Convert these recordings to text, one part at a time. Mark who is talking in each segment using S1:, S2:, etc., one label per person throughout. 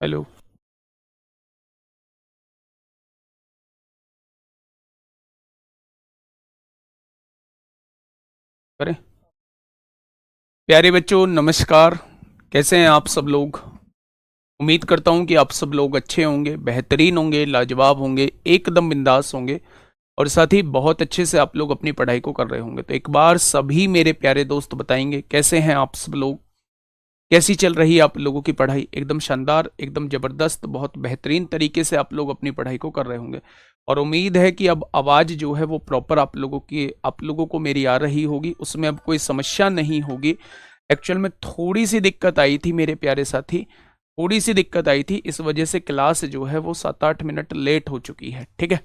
S1: Hello. करें। प्यारे बच्चों नमस्कार। कैसे हैं आप सब लोग? उम्मीद करता हूं कि आप सब लोग अच्छे होंगे, बेहतरीन होंगे, लाजवाब होंगे, एकदम बिंदास होंगे और साथ ही बहुत अच्छे से आप लोग अपनी पढ़ाई को कर रहे होंगे। तो एक बार सभी मेरे प्यारे दोस्त बताएंगे कैसे हैं आप सब लोग, कैसी चल रही है आप लोगों की पढ़ाई? एकदम शानदार, एकदम जबरदस्त, बहुत बेहतरीन तरीके से आप लोग अपनी पढ़ाई को कर रहे होंगे और उम्मीद है कि अब आवाज जो है वो प्रॉपर आप लोगों को मेरी आ रही होगी, उसमें अब कोई समस्या नहीं होगी। एक्चुअल में थोड़ी सी दिक्कत आई थी मेरे प्यारे साथी, थोड़ी सी दिक्कत आई थी, इस वजह से क्लास जो है वो 7-8 मिनट लेट हो चुकी है। ठीक है,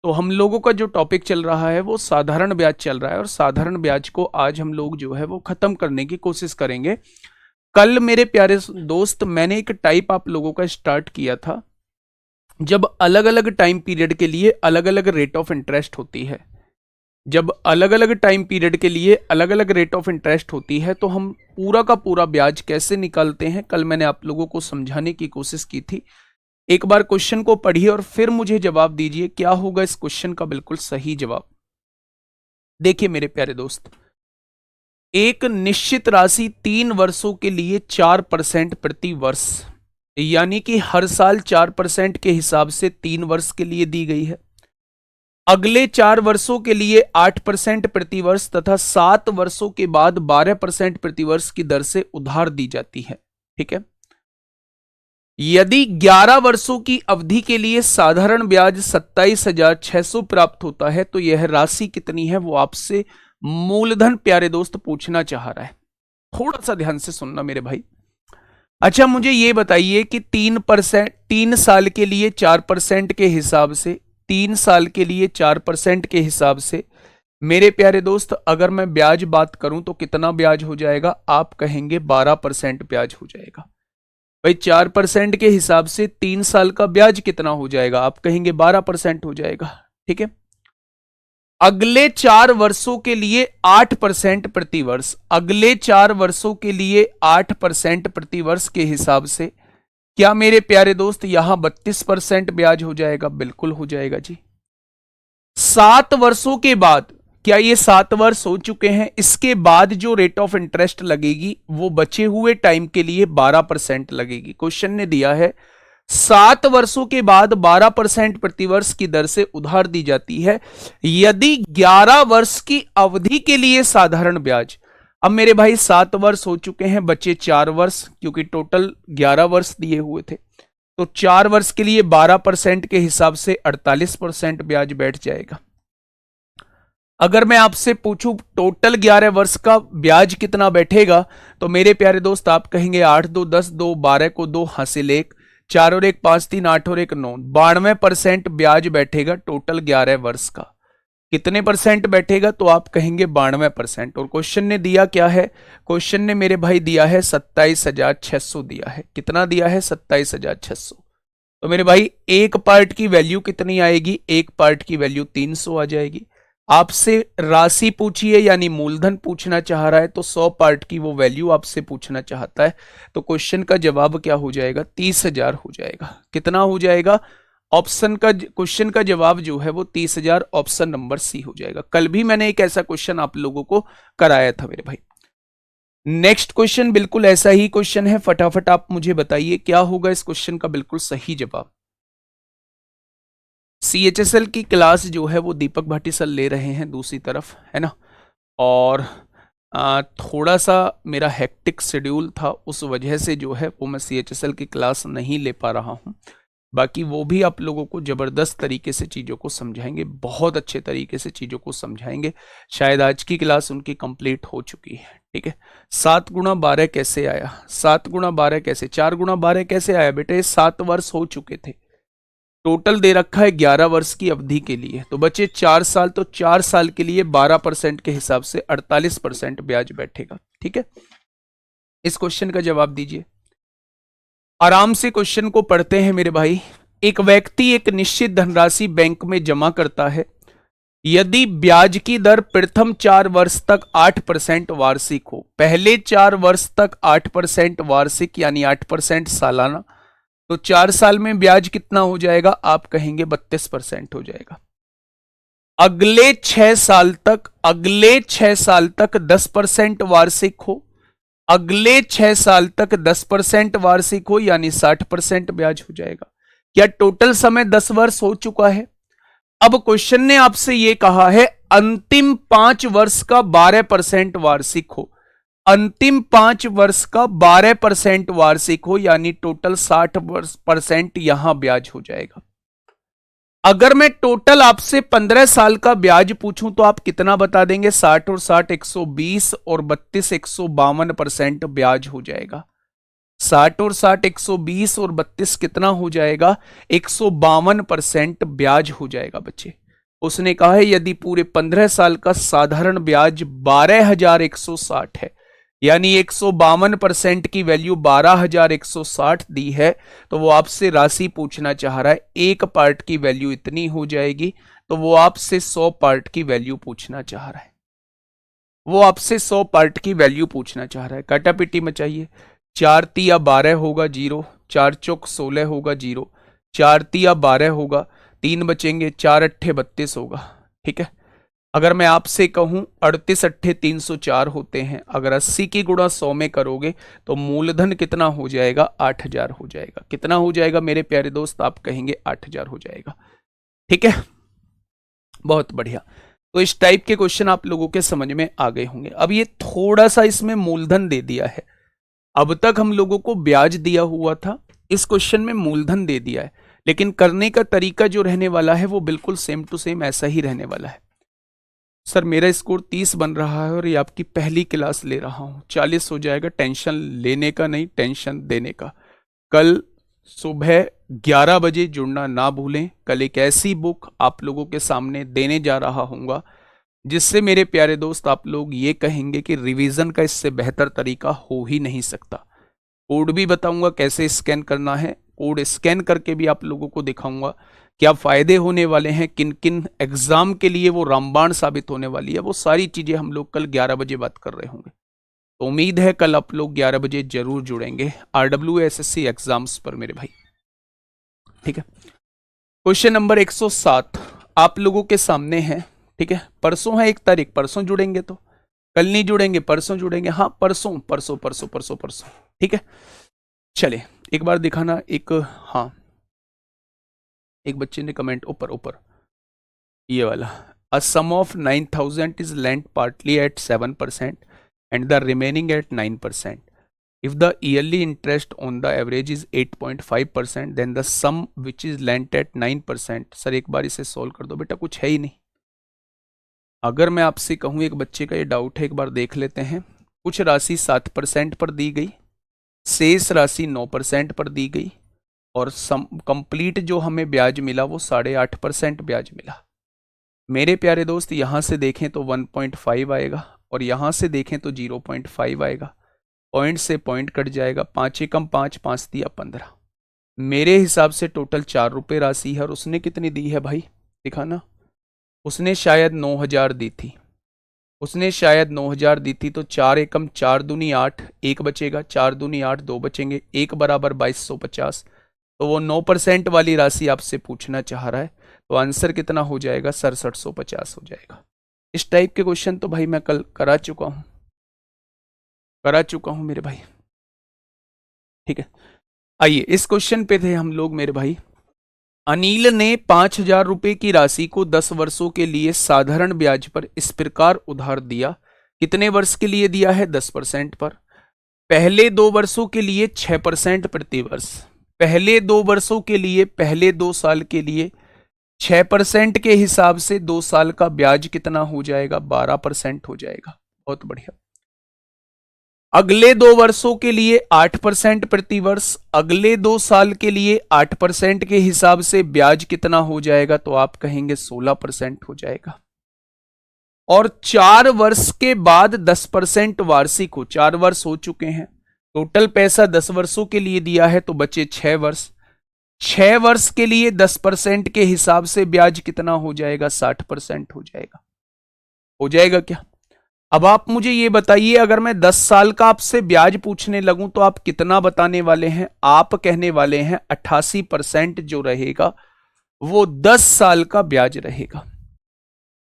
S1: तो हम लोगों का जो टॉपिक चल रहा है वो साधारण ब्याज चल रहा है और साधारण ब्याज को आज हम लोग जो है वो खत्म करने की कोशिश करेंगे। कल मेरे प्यारे दोस्त मैंने एक टाइप आप लोगों का स्टार्ट किया था, जब अलग अलग टाइम पीरियड के लिए अलग अलग रेट ऑफ इंटरेस्ट होती है, जब अलग अलग टाइम पीरियड के लिए अलग अलग रेट ऑफ इंटरेस्ट होती है तो हम पूरा का पूरा ब्याज कैसे निकालते हैं, कल मैंने आप लोगों को समझाने की कोशिश की थी। एक बार क्वेश्चन को पढ़िए और फिर मुझे जवाब दीजिए क्या होगा इस क्वेश्चन का बिल्कुल सही जवाब। देखिए मेरे प्यारे दोस्त, एक निश्चित राशि 3 वर्षों के लिए 4% प्रति वर्ष, यानी कि हर साल 4% के हिसाब से 3 वर्ष के लिए दी गई है। अगले 4 वर्षों के लिए 8% प्रति वर्ष तथा 7 वर्षों के बाद 12% प्रति वर्ष की दर से उधार दी जाती है। ठीक है, यदि 11 वर्षों की अवधि के लिए साधारण ब्याज 27,600 प्राप्त होता है तो यह राशि कितनी है वो आपसे मूलधन प्यारे दोस्त पूछना चाह रहा है। थोड़ा सा ध्यान से सुनना मेरे भाई। अच्छा मुझे ये बताइए कि 3 साल के लिए 4% के हिसाब से, 3 साल के लिए 4% के हिसाब से मेरे प्यारे दोस्त अगर मैं ब्याज बात करूं तो कितना ब्याज हो जाएगा? आप कहेंगे 12% ब्याज हो जाएगा। भाई 4% के हिसाब से 3 साल का ब्याज कितना हो जाएगा? आप कहेंगे 12% हो जाएगा। ठीक है, अगले 4 वर्षों के लिए 8% प्रति वर्ष, अगले 4 वर्षों के लिए 8% प्रति वर्ष के हिसाब से क्या मेरे प्यारे दोस्त यहां 32% ब्याज हो जाएगा? बिल्कुल हो जाएगा जी। 7 वर्षों के बाद, क्या ये 7 वर्ष हो चुके हैं, इसके बाद जो रेट ऑफ इंटरेस्ट लगेगी वो बचे हुए टाइम के लिए 12% लगेगी। क्वेश्चन ने दिया है 7 वर्षों के बाद 12% प्रतिवर्ष की दर से उधार दी जाती है यदि 11 वर्ष की अवधि के लिए साधारण ब्याज। अब मेरे भाई 7 वर्ष हो चुके हैं, बचे 4 वर्ष, क्योंकि टोटल 11 वर्ष दिए हुए थे, तो 4 वर्ष के लिए 12% के हिसाब से 48% ब्याज बैठ जाएगा। अगर मैं आपसे पूछूं टोटल 11 वर्ष का ब्याज कितना बैठेगा तो मेरे प्यारे दोस्त आप कहेंगे 8 2 10 2 12 को 2 हासिल 1, 4 और 1 5 3 8 और 1 9, 92% ब्याज बैठेगा टोटल 11 वर्ष का। कितने परसेंट बैठेगा? तो आप कहेंगे 92%। और क्वेश्चन ने दिया क्या है? क्वेश्चन ने मेरे भाई दिया है 27,600 दिया है। कितना दिया है? 27,600। तो मेरे भाई एक पार्ट की वैल्यू कितनी आएगी? एक पार्ट की वैल्यू 300 आ जाएगी। आपसे राशि पूछिए यानी मूलधन पूछना चाह रहा है तो 100 पार्ट की वो वैल्यू आपसे पूछना चाहता है, तो क्वेश्चन का जवाब क्या हो जाएगा? 30,000 हो जाएगा। कितना हो जाएगा? ऑप्शन का क्वेश्चन का जवाब जो है वो 30,000, ऑप्शन नंबर सी हो जाएगा। कल भी मैंने एक ऐसा क्वेश्चन आप लोगों को कराया था मेरे भाई। नेक्स्ट क्वेश्चन बिल्कुल ऐसा ही क्वेश्चन है, फटाफट आप मुझे बताइए क्या होगा इस क्वेश्चन का बिल्कुल सही जवाब। CHSL की क्लास जो है वो दीपक भाटी सर ले रहे हैं दूसरी तरफ, है ना, और थोड़ा सा मेरा हेक्टिक शेड्यूल था, उस वजह से जो है वो मैं CHSL की क्लास नहीं ले पा रहा हूँ। बाकी वो भी आप लोगों को ज़बरदस्त तरीके से चीज़ों को समझाएंगे, बहुत अच्छे तरीके से चीज़ों को समझाएंगे। शायद आज की क्लास उनकी कंप्लीट हो चुकी है। ठीक है, 7 × 12 कैसे आया? 7 × 12 कैसे? 4 × 12 कैसे आया बेटे? 7 वर्ष हो चुके थे, टोटल दे रखा है 11 वर्ष की अवधि के लिए, तो बचे 4 साल, तो 4 साल के लिए 12% के हिसाब से 48% ब्याज बैठेगा। ठीक है, इस क्वेश्चन का जवाब दीजिए। आराम से क्वेश्चन को पढ़ते हैं मेरे भाई। एक व्यक्ति एक निश्चित धनराशि बैंक में जमा करता है यदि ब्याज की दर प्रथम 4 वर्ष तक 8% वार्षिक हो, पहले 4 वर्ष तक 8% वार्षिक यानी 8% सालाना, तो 4 साल में ब्याज कितना हो जाएगा, आप कहेंगे 32% हो जाएगा। अगले 6 साल तक, अगले 6 साल तक 10% वार्षिक हो, अगले 6 साल तक 10% वार्षिक हो, यानी 60% ब्याज हो जाएगा। क्या टोटल समय 10 वर्ष हो चुका है? अब क्वेश्चन ने आपसे यह कहा है अंतिम 5 वर्ष का 12% वार्षिक हो, अंतिम 5 वर्ष का 12% वार्षिक हो, यानी टोटल 60% यहां ब्याज हो जाएगा। अगर मैं टोटल आपसे 15 साल का ब्याज पूछूं तो आप कितना बता देंगे? 60 और 60 120 और 32 152% ब्याज हो जाएगा। 60 और 60 120 और 32 कितना हो जाएगा? 152% ब्याज हो जाएगा बच्चे। उसने कहा है यदि पूरे 15 साल का साधारण ब्याज 12,160 है, यानी 152% की वैल्यू 12,160 दी है, तो वो आपसे राशि पूछना चाह रहा है एक पार्ट की वैल्यू इतनी हो जाएगी, तो वो आपसे 100 पार्ट की वैल्यू पूछना चाह रहा है। वो आपसे 100 पार्ट की वैल्यू पूछना चाह रहा है। काटापिटी में चाहिए। 4 तिया 12 होगा 0, 4 चौक 16 होगा 0, 4 तिया 12 होगा, 3 बचेंगे, 4 अट्ठे 32 होगा। ठीक है। अगर मैं आपसे कहूं 38 अट्ठे 304 होते हैं, अगर 80 की गुणा 100 में करोगे तो मूलधन कितना हो जाएगा? 8000 हो जाएगा। कितना हो जाएगा मेरे प्यारे दोस्त? आप कहेंगे 8000 हो जाएगा। ठीक है, बहुत बढ़िया। तो इस टाइप के क्वेश्चन आप लोगों के समझ में आ गए होंगे। अब ये थोड़ा सा इसमें मूलधन दे दिया है। अब तक हम लोगों को ब्याज दिया हुआ था, इस क्वेश्चन में मूलधन दे दिया है, लेकिन करने का तरीका जो रहने वाला है वो बिल्कुल सेम टू सेम ऐसा ही रहने वाला है। सर मेरा स्कोर 30 बन रहा है और ये आपकी पहली क्लास ले रहा हूं, 40 हो जाएगा। टेंशन लेने का नहीं, टेंशन देने का। कल सुबह 11 बजे जुड़ना ना भूलें। कल एक ऐसी बुक आप लोगों के सामने देने जा रहा हूँगा जिससे मेरे प्यारे दोस्त आप लोग ये कहेंगे कि रिवीजन का इससे बेहतर तरीका हो ही नहीं सकता। कोड भी बताऊंगा कैसे स्कैन करना है, कोड स्कैन करके भी आप लोगों को दिखाऊंगा क्या फायदे होने वाले हैं, किन किन एग्जाम के लिए वो रामबाण साबित होने वाली है। वो सारी चीजें हम लोग कल 11 बजे बात कर रहे होंगे। तो उम्मीद है कल आप लोग 11 बजे जरूर जुड़ेंगे RWSSC एग्जाम्स पर मेरे भाई। ठीक है, क्वेश्चन नंबर 107 आप लोगों के सामने है। ठीक है, परसों है 1 तारीख, परसों जुड़ेंगे, तो कल नहीं जुड़ेंगे, परसों जुड़ेंगे। हाँ परसों परसों परसों परसों परसों। ठीक है, चले एक बार दिखाना। एक हाँ, एक बच्चे ने कमेंट ऊपर ऊपर ये वाला, a sum of 9,000 is lent partly at 7% and the remaining at 9%. If the yearly interest on the average is 8.5%, then the sum which is lent at 9%. Sir एक बार इसे सॉल्व कर दो बेटा, कुछ है ही नहीं। अगर मैं आपसे कहूँ, एक बच्चे का ये डाउट है, एक बार देख लेते हैं। कुछ राशि 7% पर दी गई, शेष राशि 9% पर दी गई, और कंप्लीट जो हमें ब्याज मिला वो 8.5% ब्याज मिला। मेरे प्यारे दोस्त यहाँ से देखें तो 1.5 आएगा, और यहाँ से देखें तो 0.5 आएगा। पॉइंट से पॉइंट कट जाएगा, 5 एकम 5, 5 दिया 15। मेरे हिसाब से टोटल 4 रुपये राशि है। और उसने कितनी दी है भाई, दिखाना। उसने शायद 9,000 दी थी, उसने शायद 9,000 दी थी। तो 4 एकम 4 दूनी 8, 1 बचेगा, 4 दूनी 8, 2 बचेंगे, 1 बराबर 2250। तो वो 9% वाली राशि आपसे पूछना चाह रहा है। तो आंसर कितना हो जाएगा? 6750 हो जाएगा। इस टाइप के क्वेश्चन तो भाई मैं कल करा चुका हूं मेरे भाई। ठीक है, आइए इस क्वेश्चन पे थे हम लोग मेरे भाई। अनिल ने 5,000 रुपए की राशि को 10 वर्षों के लिए साधारण ब्याज पर इस प्रकार उधार दिया। कितने वर्ष के लिए दिया है? 10% पर। पहले 2 वर्षों के लिए 6% प्रति वर्ष, पहले 2 वर्षों के लिए, पहले 2 साल के लिए 6% के हिसाब से 2 साल का ब्याज कितना हो जाएगा? 12% हो जाएगा। बहुत बढ़िया। अगले 2 वर्षों के लिए 8% प्रति वर्ष, अगले 2 साल के लिए 8% के हिसाब से ब्याज कितना हो जाएगा? तो आप कहेंगे 16% हो जाएगा। और 4 वर्ष के बाद 10% वार्षिक हो। 4 वर्ष हो चुके हैं, टोटल पैसा 10 वर्षों के लिए दिया है, तो बचे 6 वर्ष। 6 वर्ष के लिए 10% के हिसाब से ब्याज कितना हो जाएगा? 60% हो जाएगा। हो जाएगा क्या? अब आप मुझे ये बताइए, अगर मैं 10 साल का आपसे ब्याज पूछने लगूं तो आप कितना बताने वाले हैं? आप कहने वाले हैं 88% जो रहेगा वो 10 साल का ब्याज रहेगा।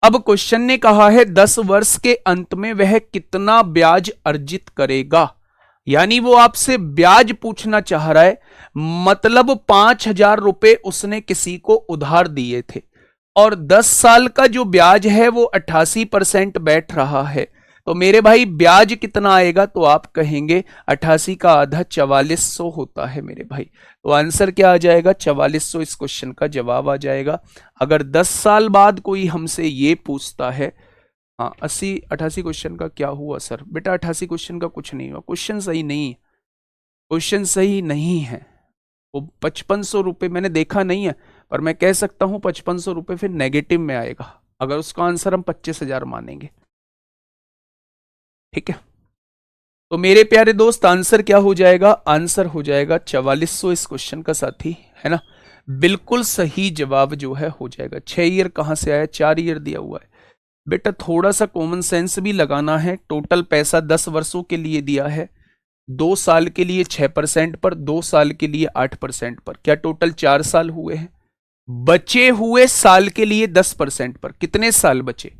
S1: अब क्वेश्चन ने कहा है 10 वर्ष के अंत में वह कितना ब्याज अर्जित करेगा, यानी वो आपसे ब्याज पूछना चाह रहा है। मतलब 5,000 रुपए उसने किसी को उधार दिए थे और 10 साल का जो ब्याज है वो 88% बैठ रहा है, तो मेरे भाई ब्याज कितना आएगा? तो आप कहेंगे 88 का आधा 4400 होता है मेरे भाई। तो आंसर क्या आ जाएगा? 4400 इस क्वेश्चन का जवाब आ जाएगा। अगर 10 साल बाद कोई हमसे ये पूछता है, हाँ 88 क्वेश्चन का क्या हुआ सर? बेटा 88 क्वेश्चन का कुछ नहीं हुआ, क्वेश्चन सही नहीं है, क्वेश्चन सही नहीं है। वो 5500 रुपये मैंने देखा नहीं है, पर मैं कह सकता हूं 5500 रुपये फिर नेगेटिव में आएगा अगर उसका आंसर हम 25,000 मानेंगे। ठीक है, तो मेरे प्यारे दोस्त आंसर क्या हो जाएगा? आंसर हो जाएगा 4400 इस क्वेश्चन का साथी, है ना। बिल्कुल सही जवाब जो है हो जाएगा। 6 ईयर कहां से आया? 4 ईयर दिया हुआ है बेटा, थोड़ा सा कॉमन सेंस भी लगाना है। टोटल पैसा 10 वर्षों के लिए दिया है, 2 साल के लिए 6% पर, 2 साल के लिए 8% पर, क्या टोटल 4 साल हुए हैं। बचे हुए साल के लिए 10% पर, कितने साल बचे?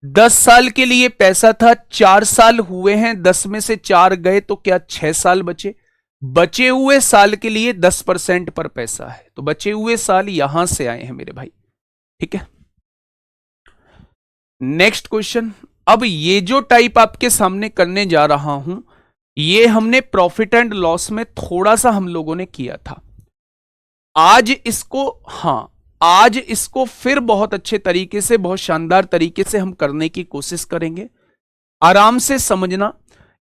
S1: 10 साल के लिए पैसा था, 4 साल हुए हैं, 10 में से 4 गए तो क्या 6 साल बचे। बचे हुए साल के लिए 10% पर पैसा है, तो बचे हुए साल यहां से आए हैं मेरे भाई। ठीक है, नेक्स्ट क्वेश्चन। अब ये जो टाइप आपके सामने करने जा रहा हूं, ये हमने प्रॉफिट एंड लॉस में थोड़ा सा हम लोगों ने किया था। आज इसको, हाँ आज इसको फिर बहुत अच्छे तरीके से, बहुत शानदार तरीके से हम करने की कोशिश करेंगे। आराम से समझना।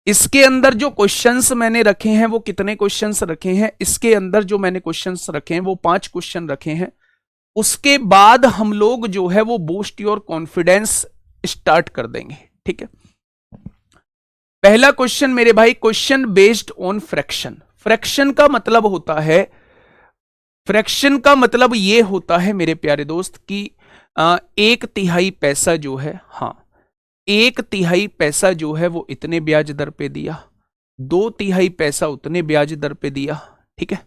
S1: इसके अंदर जो क्वेश्चंस मैंने रखे हैं वो कितने क्वेश्चंस रखे हैं? इसके अंदर जो मैंने क्वेश्चंस रखे हैं वो 5 क्वेश्चन रखे हैं। उसके बाद हम लोग जो है वो बूस्ट योर कॉन्फिडेंस स्टार्ट कर देंगे। ठीक है, पहला क्वेश्चन मेरे भाई, question based on fraction. Fraction का मतलब होता है, फ्रैक्शन का मतलब यह होता है मेरे प्यारे दोस्त कि 1/3 पैसा जो है, हाँ 1/3 पैसा जो है वो इतने ब्याज दर पे दिया, 2/3 पैसा उतने ब्याज दर पे दिया, ठीक है,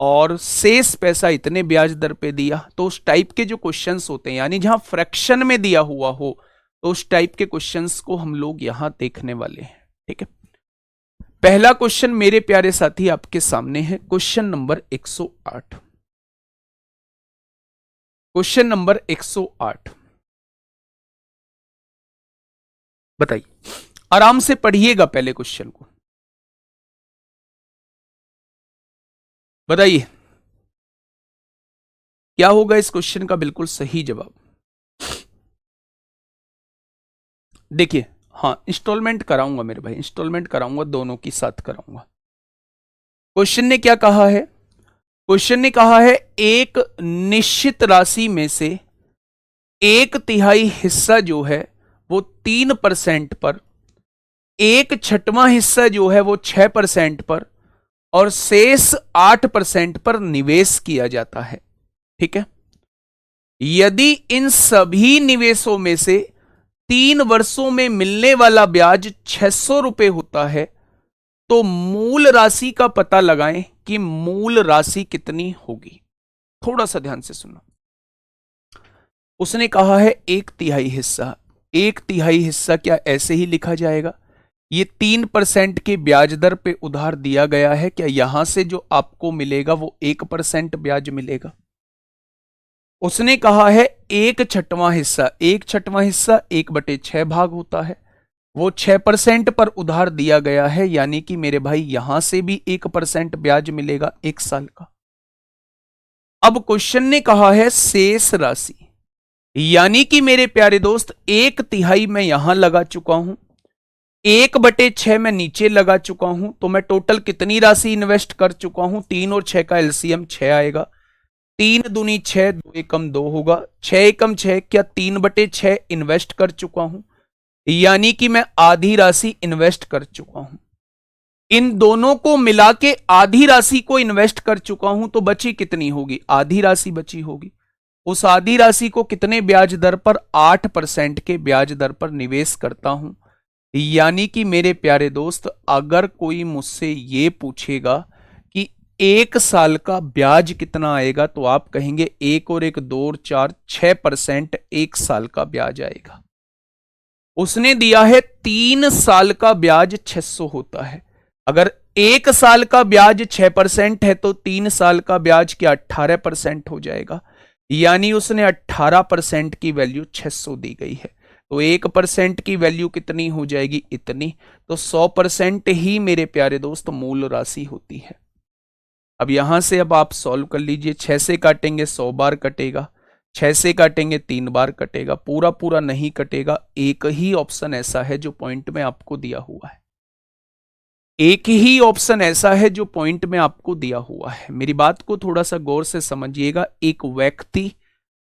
S1: और शेष पैसा इतने ब्याज दर पे दिया। तो उस टाइप के जो क्वेश्चंस होते हैं, यानी जहां फ्रैक्शन में दिया हुआ हो, तो उस टाइप के क्वेश्चंस को हम लोग यहां देखने वाले हैं। ठीक है, पहला क्वेश्चन मेरे प्यारे साथी आपके सामने है, क्वेश्चन नंबर 108। क्वेश्चन नंबर 108 बताइए, आराम से पढ़िएगा पहले क्वेश्चन को, बताइए क्या होगा इस क्वेश्चन का बिल्कुल सही जवाब। देखिए, हाँ इंस्टॉलमेंट कराऊंगा मेरे भाई, इंस्टॉलमेंट कराऊंगा, दोनों की साथ कराऊंगा। क्वेश्चन ने क्या कहा है? क्वेश्चन ने कहा है एक निश्चित राशि में से 1/3 हिस्सा जो है वो 3% पर, 1/6वां हिस्सा जो है वो 6% पर, और शेष 8% पर निवेश किया जाता है। ठीक है, यदि इन सभी निवेशों में से 3 वर्षों में मिलने वाला ब्याज 600 रुपए होता है, तो मूल राशि का पता लगाएं कि मूल राशि कितनी होगी। थोड़ा सा ध्यान से सुनो। उसने कहा है 1/3 हिस्सा, 1/3 हिस्सा क्या ऐसे ही लिखा जाएगा? ये 3% के ब्याज दर पे उधार दिया गया है, क्या यहां से जो आपको मिलेगा वो 1% ब्याज मिलेगा? उसने कहा है 1/6वां हिस्सा, 1/6वां हिस्सा 1/6 भाग होता है, वो 6% पर उधार दिया गया है, यानी कि मेरे भाई यहां से भी 1% ब्याज मिलेगा 1 साल का। अब क्वेश्चन ने कहा है शेष राशि, यानी कि मेरे प्यारे दोस्त 1/3 मैं यहां लगा चुका हूं, 1/6 मैं नीचे लगा चुका हूं, तो मैं टोटल कितनी राशि इन्वेस्ट कर चुका हूं? 3 और 6 का एलसीएम 6 आएगा, 3 दूनी 6, 2 एकम 2 होगा, 6 एकम 6, क्या 3/6 इन्वेस्ट कर चुका हूं, यानी कि मैं आधी राशि इन्वेस्ट कर चुका हूं। इन दोनों को मिला के आधी राशि को इन्वेस्ट कर चुका हूं, तो बची कितनी होगी? आधी राशि बची होगी। उस आधी राशि को कितने ब्याज दर पर? 8% के ब्याज दर पर निवेश करता हूं, यानी कि मेरे प्यारे दोस्त, अगर कोई मुझसे ये पूछेगा कि 1 साल का ब्याज कितना आएगा, तो आप कहेंगे 1 और 1 2 और 4 6% 1 साल का ब्याज आएगा। उसने दिया है 3 साल का ब्याज 600 होता है। अगर 1 साल का ब्याज 6% है तो 3 साल का ब्याज क्या 18% हो जाएगा। यानी उसने 18% की वैल्यू 600 दी गई है, तो 1% की वैल्यू कितनी हो जाएगी, इतनी। तो 100% ही मेरे प्यारे दोस्त मूल राशि होती है। अब यहां से अब आप सॉल्व कर लीजिए। 6 से काटेंगे 100 बार कटेगा, 6 से काटेंगे 3 बार कटेगा, पूरा पूरा नहीं कटेगा। एक ही ऑप्शन ऐसा है जो पॉइंट में आपको दिया हुआ है, एक ही ऑप्शन ऐसा है जो पॉइंट में आपको दिया हुआ है। मेरी बात को थोड़ा सा गौर से समझिएगा। एक व्यक्ति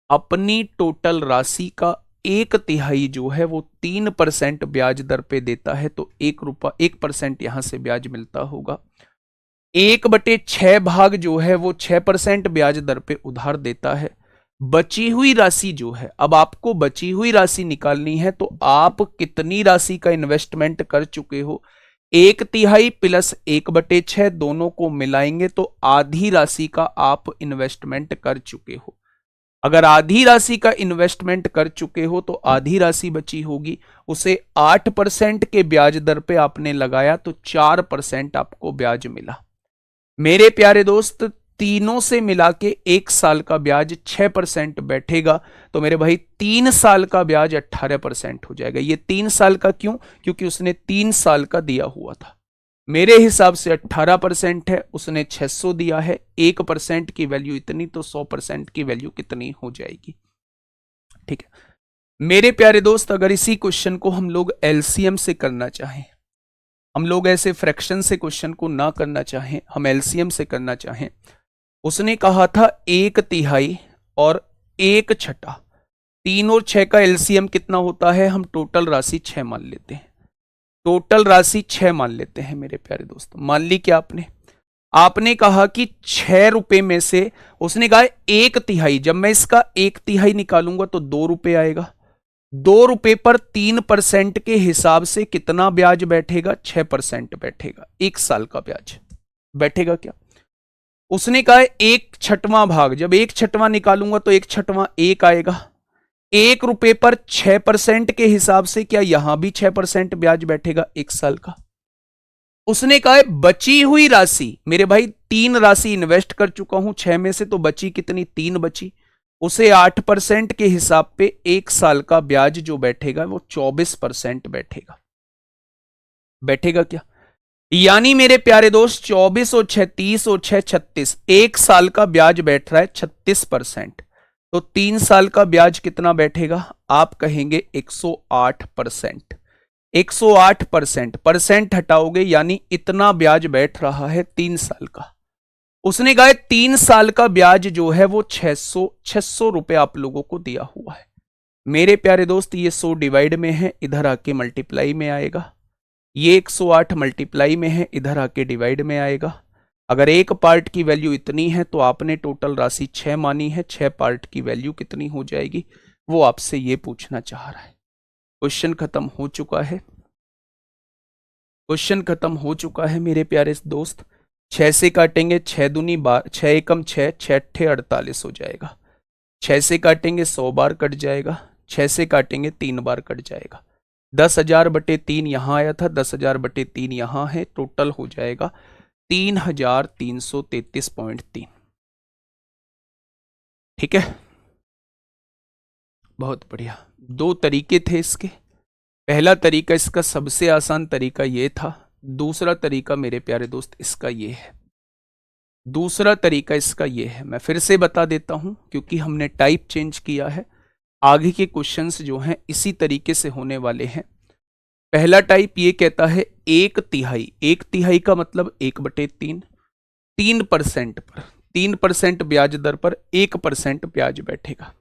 S1: अपनी टोटल राशि का 1/3 जो है वो 3% ब्याज दर पे देता है, तो 1% यहां से ब्याज मिलता होगा। 1/6 भाग जो है वो 6% ब्याज दर पे उधार देता है। बची हुई राशि जो है, अब आपको बची हुई राशि निकालनी है, तो आप कितनी राशि का इन्वेस्टमेंट कर चुके हो, 1/3 प्लस 1/6 दोनों को मिलाएंगे तो आधी राशि का आप इन्वेस्टमेंट कर चुके हो। अगर आधी राशि का इन्वेस्टमेंट कर चुके हो तो आधी राशि बची होगी, उसे 8% के ब्याज दर पे आपने लगाया तो 4% आपको ब्याज मिला। मेरे प्यारे दोस्त, तीनों से मिला के 1 साल का ब्याज 6% बैठेगा, तो मेरे भाई 3 साल का ब्याज 18% हो जाएगा। ये 3 साल का क्यों? क्योंकि उसने 3 साल का दिया हुआ था। मेरे हिसाब से 18% है, उसने 600 दिया है, 1% की वैल्यू इतनी, तो 100% की वैल्यू कितनी हो जाएगी। ठीक है मेरे प्यारे दोस्त, अगर इसी क्वेश्चन को हम लोग एलसीएम से करना चाहें, हम लोग ऐसे फ्रैक्शन से क्वेश्चन को ना करना चाहें, हम एलसीएम से करना चाहें। उसने कहा था 1/3 और 1/6, 3 और 6 का एलसीएम कितना होता है, हम टोटल राशि 6 मान लेते हैं। टोटल राशि 6 मान लेते हैं मेरे प्यारे दोस्त। मान ली क्या आपने, आपने कहा कि 6 रुपए में से उसने कहा 1/3, जब मैं इसका 1/3 निकालूंगा तो 2 रुपए आएगा। 2 रुपए पर 3% के हिसाब से कितना ब्याज बैठेगा, 6% बैठेगा। 1 साल का ब्याज बैठेगा क्या? उसने कहा 1/6 भाग, जब 1/6 निकालूंगा तो 1/6 1 आएगा। 1 रुपए पर 6% के हिसाब से क्या यहां भी 6% ब्याज बैठेगा 1 साल का? उसने कहा बची हुई राशि, मेरे भाई 3 राशि इन्वेस्ट कर चुका हूं 6 में से, तो बची कितनी, 3 बची। उसे 8% के हिसाब पे 1 साल का ब्याज जो बैठेगा वो 24% बैठेगा। बैठेगा क्या? यानी मेरे प्यारे दोस्त 24 और 36 और 6 36, 1 साल का ब्याज बैठ रहा है 36%। तो 3 साल का ब्याज कितना बैठेगा, आप कहेंगे 108%। 108% परसेंट हटाओगे, यानी इतना ब्याज बैठ रहा है 3 साल का। उसने कहा 3 साल का ब्याज जो है वो 600 रुपए आप लोगों को दिया हुआ है। मेरे प्यारे दोस्त, ये 100 डिवाइड में है, इधर आके मल्टीप्लाई में आएगा। ये 108 मल्टीप्लाई में है, इधर आके डिवाइड में आएगा। अगर एक पार्ट की वैल्यू इतनी है तो आपने टोटल राशि 6 मानी है, 6 पार्ट की वैल्यू कितनी हो जाएगी, वो आपसे ये पूछना चाह रहा है। क्वेश्चन खत्म हो चुका है, क्वेश्चन खत्म हो चुका है मेरे प्यारे दोस्त। 6 से काटेंगे 6 दूनी 12, 6 एकम 6, 6 अट्ठे 48 हो जाएगा। 6 से काटेंगे 100 बार कट जाएगा, 6 से काटेंगे 3 बार कट जाएगा। 10,000/3 यहां आया था, 10,000/3 यहां है, टोटल हो जाएगा 3,333.3। ठीक है, बहुत बढ़िया। 2 तरीके थे इसके। पहला तरीका, इसका सबसे आसान तरीका ये था। दूसरा तरीका मेरे प्यारे दोस्त इसका ये है, दूसरा तरीका इसका ये है। मैं फिर से बता देता हूं क्योंकि हमने टाइप चेंज किया है। आगे के क्वेश्चंस जो हैं इसी तरीके से होने वाले हैं। पहला टाइप ये कहता है 1/3, 1/3 का मतलब 1/3, 3% पर 3% ब्याज दर पर 1% ब्याज बैठेगा।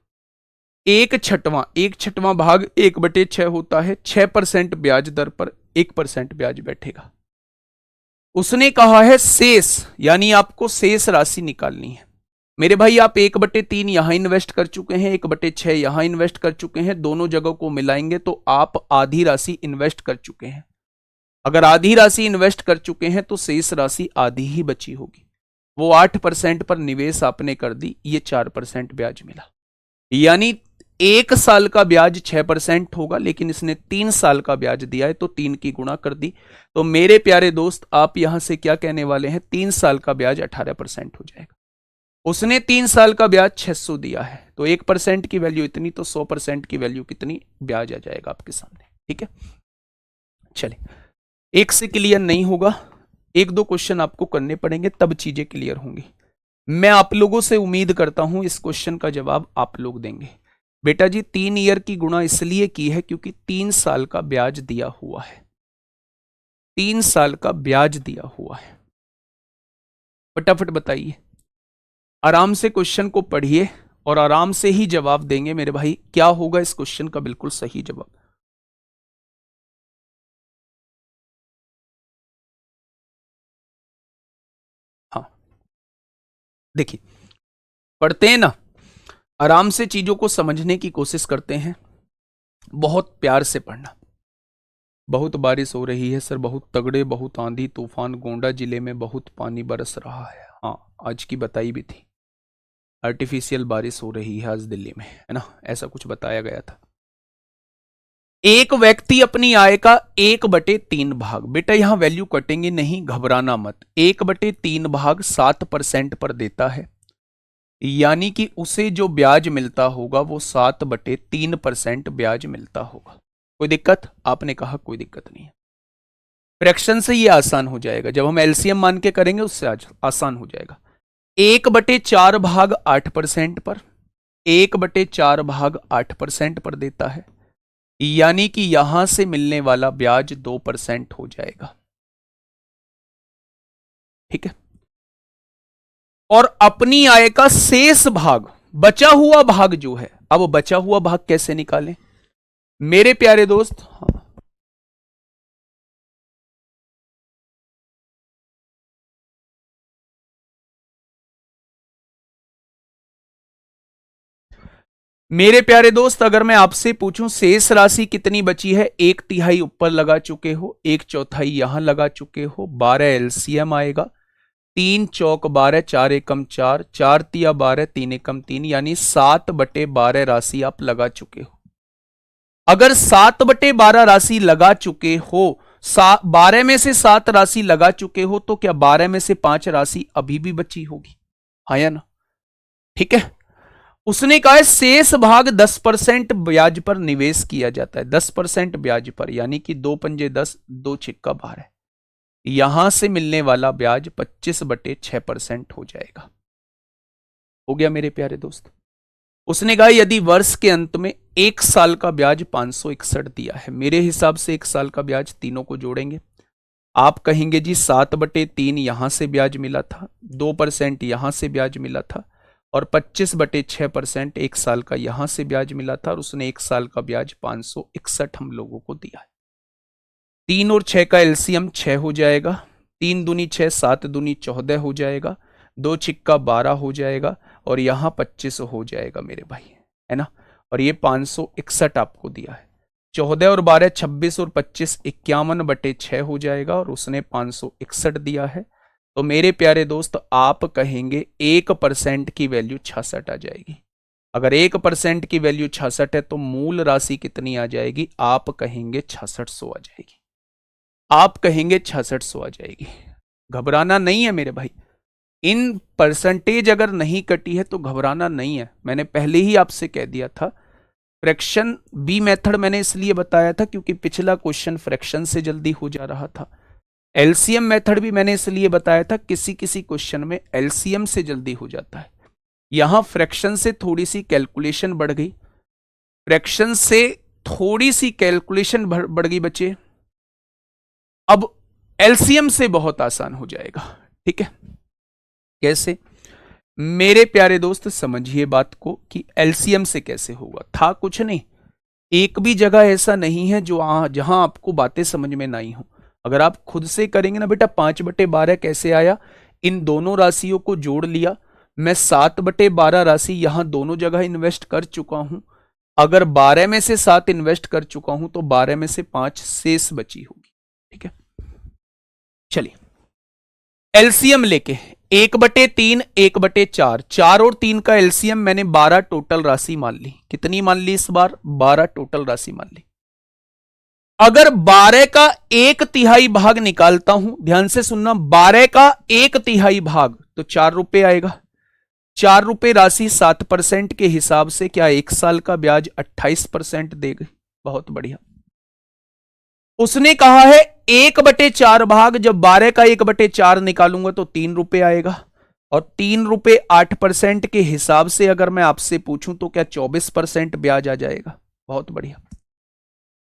S1: 1/6 भाग 1/6 होता है, 6% ब्याज दर पर 1% ब्याज बैठेगा। उसने कहा है शेष, यानी आपको शेष राशि निकालनी है। मेरे भाई आप 1/3 यहां इन्वेस्ट कर चुके हैं, 1/6 यहां इन्वेस्ट कर चुके हैं, दोनों जगह को मिलाएंगे तो आप आधी राशि इन्वेस्ट कर चुके हैं। अगर आधी राशि इन्वेस्ट कर चुके हैं तो शेष राशि आधी ही बची होगी। वो 8% पर निवेश आपने कर दी, ये 4% ब्याज मिला। यानी 1 साल का ब्याज 6% होगा, लेकिन इसने 3 साल का ब्याज दिया है तो 3 की गुणा कर दी। तो मेरे प्यारे दोस्त आप यहां से क्या कहने वाले हैं, 3 साल का ब्याज 18% हो जाएगा। उसने 3 साल का ब्याज 600 दिया है, तो 1% की वैल्यू इतनी, तो 100% की वैल्यू कितनी, ब्याज आ जाएगा आपके सामने। ठीक है, चलिए एक से क्लियर नहीं होगा, 1-2 क्वेश्चन आपको करने पड़ेंगे तब चीजें क्लियर होंगी। मैं आप लोगों से उम्मीद करता हूं इस क्वेश्चन का जवाब आप लोग देंगे। बेटा जी 3 ईयर की गुणा इसलिए की है क्योंकि 3 साल का ब्याज दिया हुआ है, 3 साल का ब्याज दिया हुआ है। फटाफट बताइए, आराम से क्वेश्चन को पढ़िए और आराम से ही जवाब देंगे मेरे भाई। क्या होगा इस क्वेश्चन का बिल्कुल सही जवाब? हाँ देखिए, पढ़ते हैं ना, आराम से चीजों को समझने की कोशिश करते हैं, बहुत प्यार से पढ़ना। बहुत बारिश हो रही है सर, बहुत तगड़े, बहुत आंधी तूफान, गोंडा जिले में बहुत पानी बरस रहा है। हाँ आज की बताई भी थी, आर्टिफिशियल बारिश हो रही है आज दिल्ली में, है ना, ऐसा कुछ बताया गया था। एक व्यक्ति अपनी आय का 1/3 भाग, बेटा यहां वैल्यू कटेंगे नहीं, घबराना मत, 1/3 भाग 7% पर देता है, यानी कि उसे जो ब्याज मिलता होगा वो 7/3% ब्याज मिलता होगा। कोई दिक्कत? आपने कहा कोई दिक्कत नहीं है। फ्रैक्शन से ये आसान हो जाएगा, जब हम एलसीएम मान के करेंगे उससे आसान हो जाएगा। 1/4 भाग 8% पर, 1/4 भाग 8% पर देता है, यानी कि यहां से मिलने वाला ब्याज 2% हो जाएगा। ठीक है, और अपनी आय का शेष भाग, बचा हुआ भाग जो है, अब बचा हुआ भाग कैसे निकालें मेरे प्यारे दोस्त? हाँ मेरे प्यारे दोस्त, अगर मैं आपसे पूछूं शेष राशि कितनी बची है, 1/3 ऊपर लगा चुके हो, 1/4 यहां लगा चुके हो, 12 एलसीएम आएगा, 3 चौक 12, 4 एकम 4, 4 तिया 12, 3 एकम 3, यानी 7/12 राशि आप लगा चुके हो। अगर 7/12 राशि लगा चुके हो, 12 में से 7 राशि लगा चुके हो, तो क्या 12 में से 5 राशि अभी भी बची होगी? हाँ या ना? ठीक है, उसने कहा है शेष भाग 10% ब्याज पर निवेश किया जाता है, 10% ब्याज पर, यानी कि 2 पंजे 10, 2 छिक्का 12, यहां से मिलने वाला ब्याज 25/6% हो जाएगा। हो गया मेरे प्यारे दोस्त। उसने कहा यदि वर्ष के अंत में 1 साल का ब्याज 561 दिया है, मेरे हिसाब से 1 साल का ब्याज तीनों को जोड़ेंगे, आप कहेंगे जी 7/3 यहां से ब्याज मिला था, 2% यहां से ब्याज मिला था, और 25/6% 1 साल का यहां से ब्याज मिला था, और उसने 1 साल का ब्याज 561 हम लोगों को दिया है। 3 और 6 का एलसीएम 6 हो जाएगा, 3 दूनी 6, 7 दूनी 14 हो जाएगा, 2 छिक्का 12 हो जाएगा, और यहां 25 हो जाएगा मेरे भाई, है ना, और ये 561 आपको दिया है। 14 और 12 26 और 25 51/6 हो जाएगा, और उसने 561 दिया है। तो मेरे प्यारे दोस्त आप कहेंगे 1% की वैल्यू 66 आ जाएगी। अगर 1% की वैल्यू 66 है तो मूल राशि कितनी आ जाएगी? आप कहेंगे 6600 आ जाएगी, आप कहेंगे 6600 आ जाएगी। घबराना नहीं है मेरे भाई, इन परसेंटेज अगर नहीं कटी है तो घबराना नहीं है, मैंने पहले ही आपसे कह दिया था। फ्रैक्शन बी मेथड मैंने इसलिए बताया था क्योंकि पिछला क्वेश्चन फ्रैक्शन से जल्दी हो जा रहा था। एलसीएम मेथड भी मैंने इसलिए बताया था, किसी किसी क्वेश्चन में एलसीएम से जल्दी हो जाता है। यहां फ्रैक्शन से थोड़ी सी कैलकुलेशन बढ़ गई, फ्रैक्शन से थोड़ी सी कैलकुलेशन बढ़ गई बच्चे, अब एलसीएम से बहुत आसान हो जाएगा। ठीक है, कैसे मेरे प्यारे दोस्त समझिए बात को कि एलसीएम से कैसे होगा। था कुछ नहीं, एक भी जगह ऐसा नहीं है जो जहां आपको बातें समझ में नहीं हो। अगर आप खुद से करेंगे ना बेटा, 5/12 कैसे आया, इन दोनों राशियों को जोड़ लिया, मैं 7/12 राशि यहां दोनों जगह इन्वेस्ट कर चुका हूं। अगर 12 में से 7 इन्वेस्ट कर चुका हूं तो 12 में से 5 शेष बची होगी। ठीक है, चलिए एलसीएम लेके 1/3 1/4, 4 और 3 का एलसीएम मैंने 12 टोटल राशि मान ली। कितनी मान ली इस बार? 12 टोटल राशि मान ली। अगर 12 का 1/3 भाग निकालता हूं, ध्यान से सुनना, 12 का 1/3 भाग तो 4 रुपए आएगा। 4 रुपए राशि 7% के हिसाब से क्या 1 साल का ब्याज 28% देगी? बहुत बढ़िया। उसने कहा है 1/4 भाग, जब 12 का 1/4 निकालूंगा तो 3 रुपए आएगा, और 3 रुपए 8% के हिसाब से अगर मैं आपसे पूछूं तो क्या 24% ब्याज आ जाएगा? बहुत बढ़िया।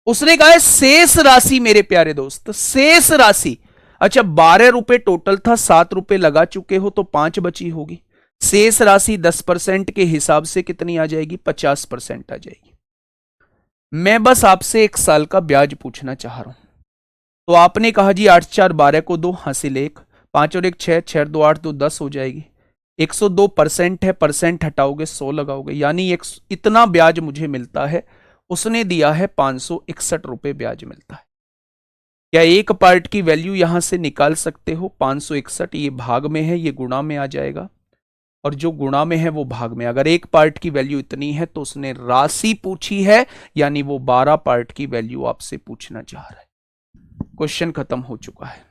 S1: उसने कहा है शेष राशि मेरे प्यारे दोस्त, शेष राशि, अच्छा 12 रुपए टोटल था, 7 रुपए लगा चुके हो तो 5 बची होगी। शेष राशि 10% के हिसाब से कितनी आ जाएगी? 50% आ जाएगी। मैं बस आपसे 1 साल का ब्याज पूछना चाह रहा हूं। तो आपने कहा जी 8 4 12 को 2 हासिल 1, 5 और 1 6, 6 2 8 2 10 हो जाएगी। 102% है, परसेंट हटाओगे 100 लगाओगे, यानी इतना ब्याज मुझे मिलता है। उसने दिया है 561 रुपए ब्याज मिलता है। क्या एक पार्ट की वैल्यू यहां से निकाल सकते हो? 561, ये भाग में है, ये गुणा में आ जाएगा, और जो गुणा में है वो भाग में। अगर एक पार्ट की वैल्यू इतनी है तो उसने राशि पूछी है, यानी वो 12 पार्ट की वैल्यू आपसे पूछना चाह रहा है। क्वेश्चन खत्म हो चुका है।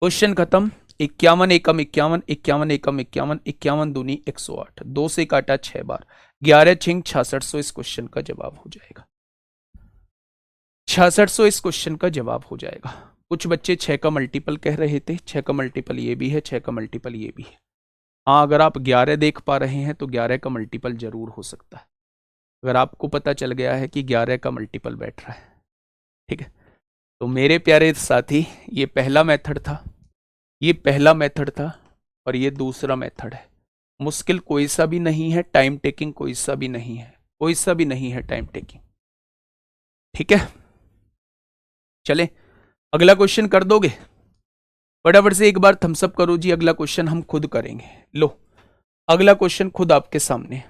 S1: क्वेश्चन खत्म। 51 एकम 51, 51 एकम 51, 51 दूनी 108, 2 से काटा 6 बार, 11 छिंग 6600 इस क्वेश्चन का जवाब हो जाएगा। 6600 इस क्वेश्चन का जवाब हो जाएगा। कुछ बच्चे 6 का मल्टीपल कह रहे थे, 6 का मल्टीपल ये भी है, 6 का मल्टीपल ये भी है। हाँ, अगर आप 11 देख पा रहे हैं तो 11 का मल्टीपल जरूर हो सकता है, अगर आपको पता चल गया है कि 11 का मल्टीपल बैठ रहा है। ठीक है, तो मेरे प्यारे साथी, ये पहला मेथड था, ये पहला मेथड था, और ये दूसरा मेथड है। मुश्किल कोई सा भी नहीं है, टाइम टेकिंग कोई सा भी नहीं है, कोई सा भी नहीं है टाइम टेकिंग। ठीक है, चले अगला क्वेश्चन कर दोगे? फटाफट से एक बार थम्सअप करो जी। अगला क्वेश्चन हम खुद करेंगे। लो, अगला क्वेश्चन खुद आपके सामने।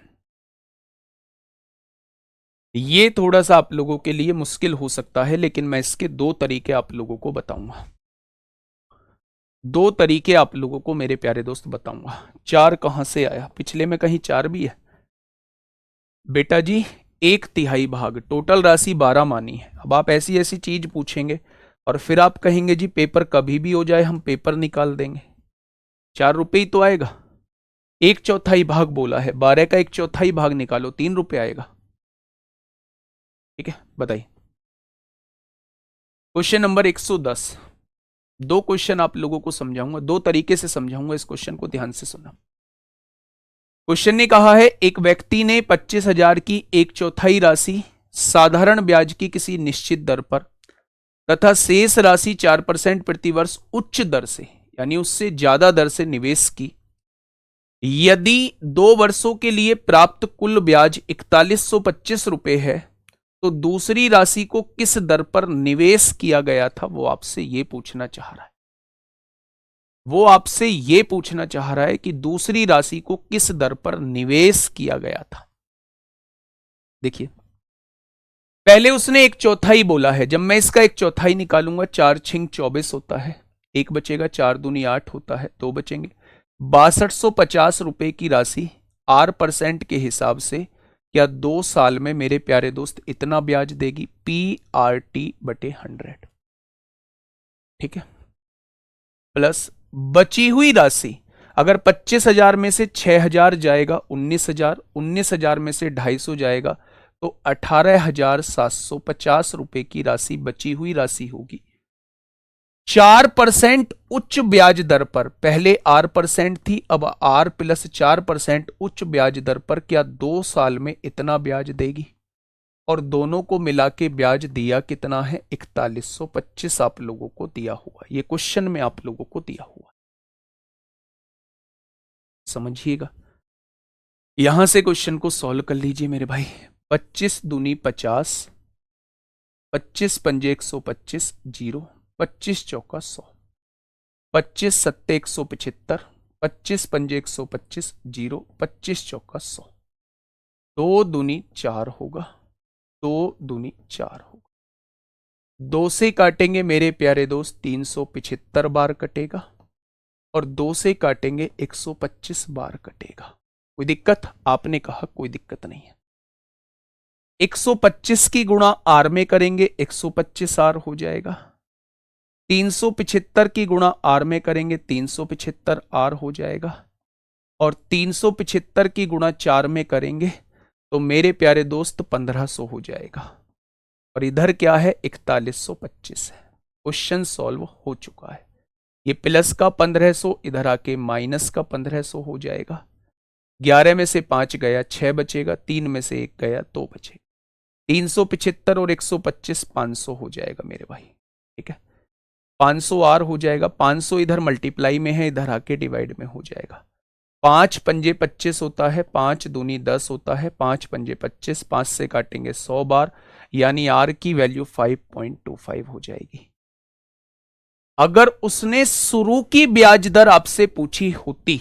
S1: ये थोड़ा सा आप लोगों के लिए मुश्किल हो सकता है, लेकिन मैं इसके 2 तरीके आप लोगों को बताऊंगा। 2 तरीके आप लोगों को मेरे प्यारे दोस्त बताऊंगा। 4 कहां से आया? पिछले में कहीं 4 भी है बेटा जी? 1/3 भाग, टोटल राशि 12 मानी है। अब आप ऐसी ऐसी चीज पूछेंगे और फिर आप कहेंगे जी पेपर कभी भी हो जाए हम पेपर निकाल देंगे। 4 रुपए ही तो आएगा। 1/4 भाग बोला है, 12 का 1/4 भाग निकालो, 3 रुपए आएगा। ठीक है, बताइए। Question number 110। 2 क्वेश्चन आप लोगों को समझाऊंगा, 2 तरीके से समझाऊंगा, इस क्वेश्चन को ध्यान से सुना। क्वेश्चन ने कहा है एक व्यक्ति ने 25,000 की 1/4 राशि साधारण ब्याज की किसी निश्चित दर पर तथा शेष राशि 4% प्रतिवर्ष उच्च दर से, यानी उससे ज्यादा दर से निवेश की। यदि 2 वर्षों के लिए प्राप्त कुल ब्याज 4125 रुपए है तो दूसरी राशि को किस दर पर निवेश किया गया था? वो आपसे ये पूछना चाह रहा है। वो आपसे ये पूछना चाह रहा है कि दूसरी राशि को किस दर पर निवेश किया गया था। देखिए, पहले उसने 1/4 बोला है। जब मैं इसका 1/4 निकालूंगा, 4 छिंग 24 होता है, 1 बचेगा, 4 दूनी 8 होता है, 2 बचेंगे। 6250 रुपए की राशि R% के हिसाब से क्या 2 साल में मेरे प्यारे दोस्त इतना ब्याज देगी? PRT/100। ठीक है, प्लस बची हुई राशि, अगर 25,000 में से 6,000 जाएगा 19,000, 19,000 में से 250 जाएगा तो 18,750 रुपए की राशि बची हुई राशि होगी। 4% उच्च ब्याज दर पर, पहले R% थी, अब R+4% उच्च ब्याज दर पर क्या 2 साल में इतना ब्याज देगी? और दोनों को मिला के ब्याज दिया कितना है? 4125 आप लोगों को दिया हुआ, ये क्वेश्चन में आप लोगों को दिया हुआ, समझिएगा। यहां से क्वेश्चन को सॉल्व कर लीजिए मेरे भाई। 25 दूनी 50, 25 पंजे 125, 0, 25 चौका 100, 25 सत्ते 175, 25 पंजे 125, 0, 25 चौका 100, 2 दूनी 4 होगा, 2 दूनी 4 होगा। 2 से काटेंगे मेरे प्यारे दोस्त 375 बार कटेगा, और 2 से काटेंगे 125 बार कटेगा। कोई दिक्कत? आपने कहा कोई दिक्कत नहीं है। 125 की गुणा आर में करेंगे 125 आर हो जाएगा। 375 की गुणा आर में करेंगे 375 आर हो जाएगा। और 375 की गुणा 4 में करेंगे तो मेरे प्यारे दोस्त 1500 हो जाएगा। और इधर क्या है? 4125 है। क्वेश्चन सॉल्व हो चुका है। ये प्लस का 1500 इधर आके माइनस का 1500 हो जाएगा। 11 में से 5 गया 6 बचेगा, 3 में से 1 गया 2 बचेगा। 375 और 125 500 हो जाएगा मेरे भाई। ठीक है, 500 आर हो जाएगा। 500 इधर मल्टीप्लाई में है, इधर आके डिवाइड में हो जाएगा। 5 पंजे 25 होता है, 5 दूनी 10 होता है, 5 पंजे 25, 5 से काटेंगे 100 बार, यानी आर की वैल्यू 5.25 हो जाएगी। अगर उसने शुरू की ब्याज दर आपसे पूछी होती,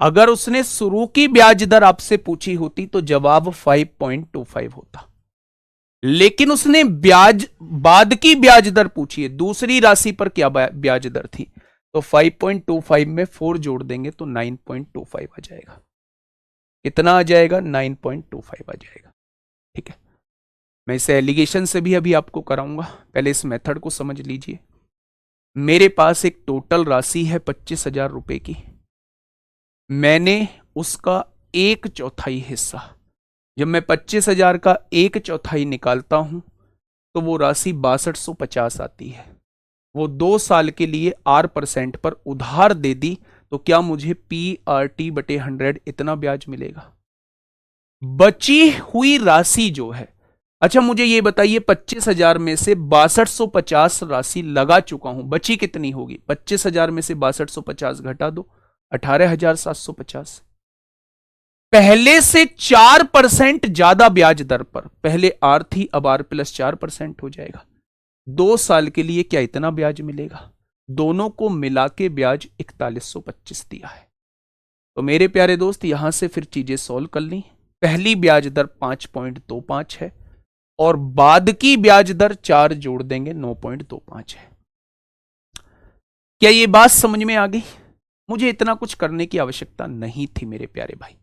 S1: अगर उसने शुरू की ब्याज दर आपसे पूछी होती तो जवाब 5.25 होता। लेकिन उसने ब्याज बाद की ब्याज दर पूछी है, दूसरी राशि पर क्या ब्याज दर थी, तो 5.25 में 4 जोड़ देंगे तो 9.25 आ जाएगा। कितना आ जाएगा? 9.25 आ जाएगा। ठीक है, मैं इसे एलिगेशन से भी अभी आपको कराऊंगा, पहले इस मेथड को समझ लीजिए। मेरे पास एक टोटल राशि है 25,000 रुपए की। मैंने उसका 1/4 हिस्सा, जब मैं 25,000 का 1/4 निकालता हूं तो वो राशि 6250 आती है। वो 2 साल के लिए R% पर उधार दे दी, तो क्या मुझे PRT/100 इतना ब्याज मिलेगा? बची हुई राशि जो है, अच्छा मुझे ये बताइए 25,000 में से 6250 राशि लगा चुका हूं, बची कितनी होगी? 25,000 में से 6250 घटा दो, 18,750। पहले से 4% ज्यादा ब्याज दर पर, पहले आर थी अब आर प्लस 4% हो जाएगा। 2 साल के लिए क्या इतना ब्याज मिलेगा? दोनों को मिला के ब्याज 4125 दिया है। तो मेरे प्यारे दोस्त यहां से फिर चीजें सॉल्व कर ली। पहली ब्याज दर 5.25 है और बाद की ब्याज दर 4 जोड़ देंगे 9.25 है। क्या ये बात समझ में आ गई? मुझे इतना कुछ करने की आवश्यकता नहीं थी मेरे प्यारे भाई।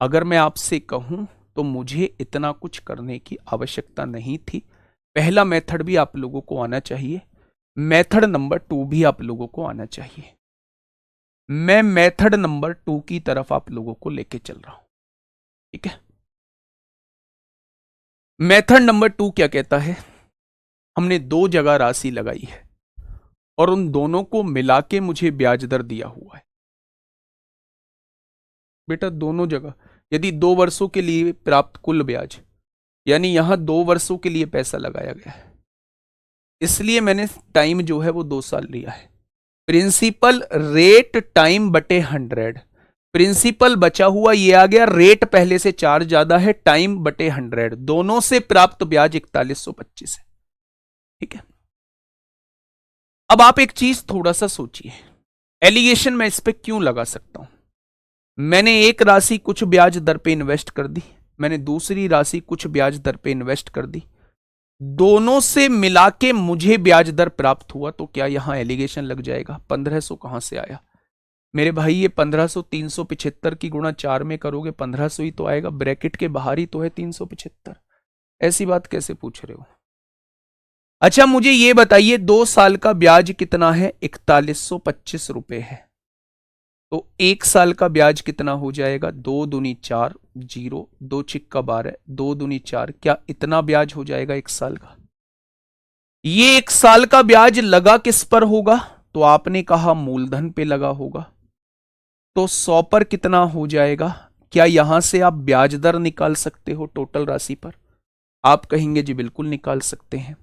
S1: अगर मैं आपसे कहूं तो मुझे इतना कुछ करने की आवश्यकता नहीं थी। पहला मेथड भी आप लोगों को आना चाहिए, मेथड नंबर 2 भी आप लोगों को आना चाहिए। मैं मेथड नंबर 2 की तरफ आप लोगों को लेके चल रहा हूं। ठीक है, मेथड नंबर 2 क्या कहता है? हमने 2 जगह राशि लगाई है और उन दोनों को मिला के मुझे ब्याज दर दिया हुआ है। बेटा दोनों जगह, यदि 2 वर्षों के लिए प्राप्त कुल ब्याज, यानी यहां 2 वर्षों के लिए पैसा लगाया गया है, इसलिए मैंने टाइम जो है वो 2 साल लिया है। प्रिंसिपल रेट टाइम बटे 100, प्रिंसिपल बचा हुआ ये आ गया, रेट पहले से 4 ज्यादा है, टाइम बटे 100, दोनों से प्राप्त ब्याज 4125 है। ठीक है, अब आप एक चीज थोड़ा सा सोचिए, एलिगेशन मैं इस पे क्यों लगा सकता हूं? मैंने एक राशि कुछ ब्याज दर पे इन्वेस्ट कर दी, मैंने दूसरी राशि कुछ ब्याज दर पे इन्वेस्ट कर दी, दोनों से मिला के मुझे ब्याज दर प्राप्त हुआ, तो क्या यहां एलिगेशन लग जाएगा? 1500 कहां से आया मेरे भाई? ये 1500 375 की गुणा 4 में करोगे 1500 ही तो आएगा, ब्रैकेट के बाहर ही तो है 375। ऐसी बात कैसे पूछ रहे हो? अच्छा मुझे ये बताइए 2 साल का ब्याज कितना है? 4125 रुपए है। तो 1 साल का ब्याज कितना हो जाएगा? 2 दूनी 4, 0, 2 छिक्का 12, 2 दूनी 4, क्या इतना ब्याज हो जाएगा 1 साल का? ये 1 साल का ब्याज लगा किस पर होगा? तो आपने कहा मूलधन पे लगा होगा, तो 100 पर कितना हो जाएगा? क्या यहां से आप ब्याज दर निकाल सकते हो टोटल राशि पर? आप कहेंगे जी बिल्कुल निकाल सकते हैं।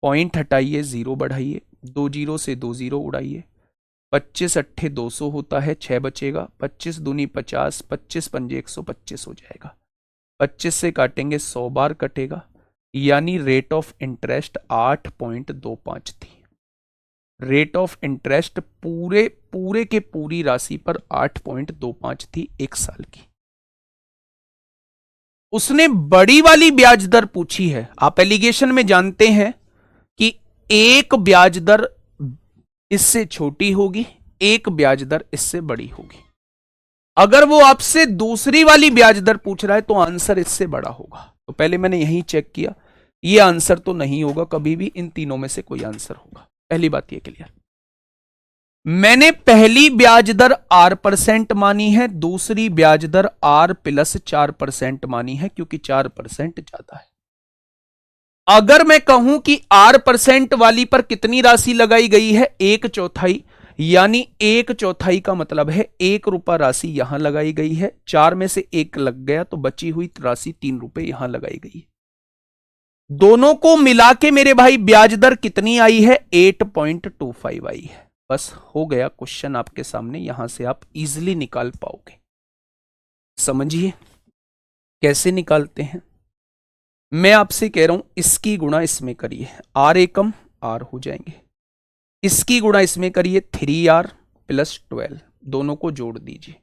S1: पॉइंट हटाइए, 0 बढ़ाइए, 2 0 से 2 0 उड़ाइए, 25 अट्ठे 200 होता है, 6 बचेगा, 25 दूनी 50, 25 पंजे 125 हो जाएगा। 25 से काटेंगे 100 बार कटेगा, यानी रेट ऑफ इंटरेस्ट 8.25 थी। रेट ऑफ इंटरेस्ट पूरे पूरे के पूरी राशि पर 8.25 थी 1 साल की। उसने बड़ी वाली ब्याज दर पूछी है। आप एलिगेशन में जानते हैं कि एक ब्याज दर इससे छोटी होगी, एक ब्याज दर इससे बड़ी होगी। अगर वो आपसे दूसरी वाली ब्याज दर पूछ रहा है तो आंसर इससे बड़ा होगा। तो पहले मैंने यही चेक किया, ये आंसर तो नहीं होगा कभी भी, इन तीनों में से कोई आंसर होगा। पहली बात ये क्लियर। मैंने पहली ब्याज दर R% मानी है, दूसरी ब्याज दर R+4% मानी है, क्योंकि 4% ज्यादा है। अगर मैं कहूं कि R% वाली पर कितनी राशि लगाई गई है, 1/4, यानी 1/4 का मतलब है 1 रुपया राशि यहां लगाई गई है, 4 में से 1 लग गया तो बची हुई राशि 3 रुपए यहां लगाई गई है। दोनों को मिला के मेरे भाई ब्याज दर कितनी आई है, 8.25 आई है। बस हो गया क्वेश्चन आपके सामने, यहां से आप इजीली निकाल पाओगे। समझिए कैसे निकालते हैं। मैं आपसे कह रहा हूं इसकी गुणा इसमें करिए, R एकम R हो जाएंगे, इसकी गुणा इसमें करिए 3R + 12, दोनों को जोड़ दीजिए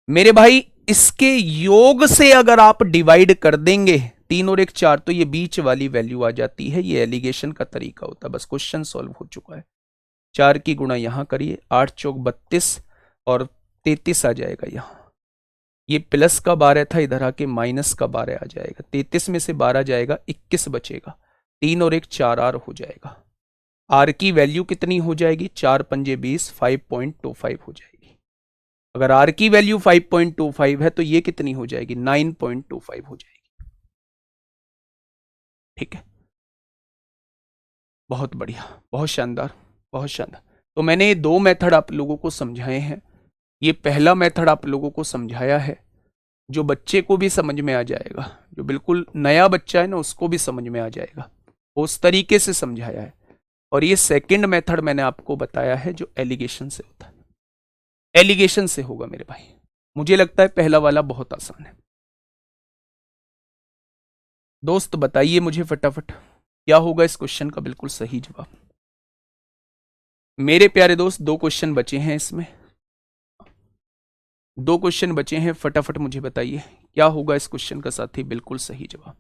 S1: मेरे भाई। इसके योग से अगर आप डिवाइड कर देंगे 3 और 1 4, तो ये बीच वाली वैल्यू आ जाती है। ये एलिगेशन का तरीका होता है। बस क्वेश्चन सॉल्व हो चुका है। 4 की गुणा यहां करिए, 8 चौक 32 और 33 आ जाएगा यहां। ये प्लस का 12 था, इधर आके माइनस का 12 आ जाएगा। 33 में से 12 जाएगा, 21 बचेगा। 3 और 1 4R हो जाएगा। R की वैल्यू कितनी हो जाएगी, 4 पंजे 20, 5.25 हो जाएगी। अगर R की वैल्यू 5.25 है तो ये कितनी हो जाएगी, 9.25 हो जाएगी। ठीक है, बहुत बढ़िया, बहुत शानदार, बहुत शानदार। तो मैंने ये 2 मेथड आप लोगों को समझाए हैं। ये पहला मेथड आप लोगों को समझाया है जो बच्चे को भी समझ में आ जाएगा, जो बिल्कुल नया बच्चा है ना उसको भी समझ में आ जाएगा, उस तरीके से समझाया है। और ये सेकंड मेथड मैंने आपको बताया है जो एलिगेशन से होता है, एलिगेशन से होगा मेरे भाई। मुझे लगता है पहला वाला बहुत आसान है। दोस्त बताइए मुझे फटाफट क्या होगा इस क्वेश्चन का बिल्कुल सही जवाब। मेरे प्यारे दोस्त 2 क्वेश्चन बचे हैं इसमें, 2 क्वेश्चन बचे हैं, फटाफट मुझे बताइए क्या होगा इस क्वेश्चन का साथी बिल्कुल सही जवाब।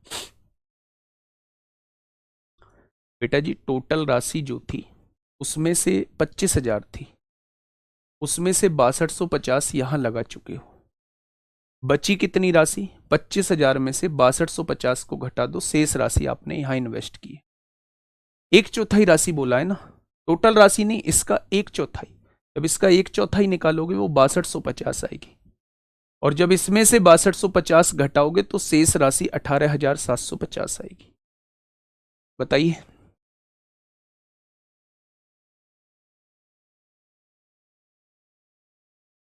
S1: बेटा जी टोटल राशि जो थी उसमें से 25,000 थी, उसमें से 6250 यहां लगा चुके हो। बची कितनी राशि, 25,000 में से 6250 को घटा दो, शेष राशि आपने यहां इन्वेस्ट की है। 1/4 राशि बोला है ना, टोटल राशि नहीं, इसका 1/4। जब इसका 1/4 निकालोगे वो 6250 आएगी, और जब इसमें से 6250 घटाओगे तो शेष राशि 18,750 आएगी। बताइए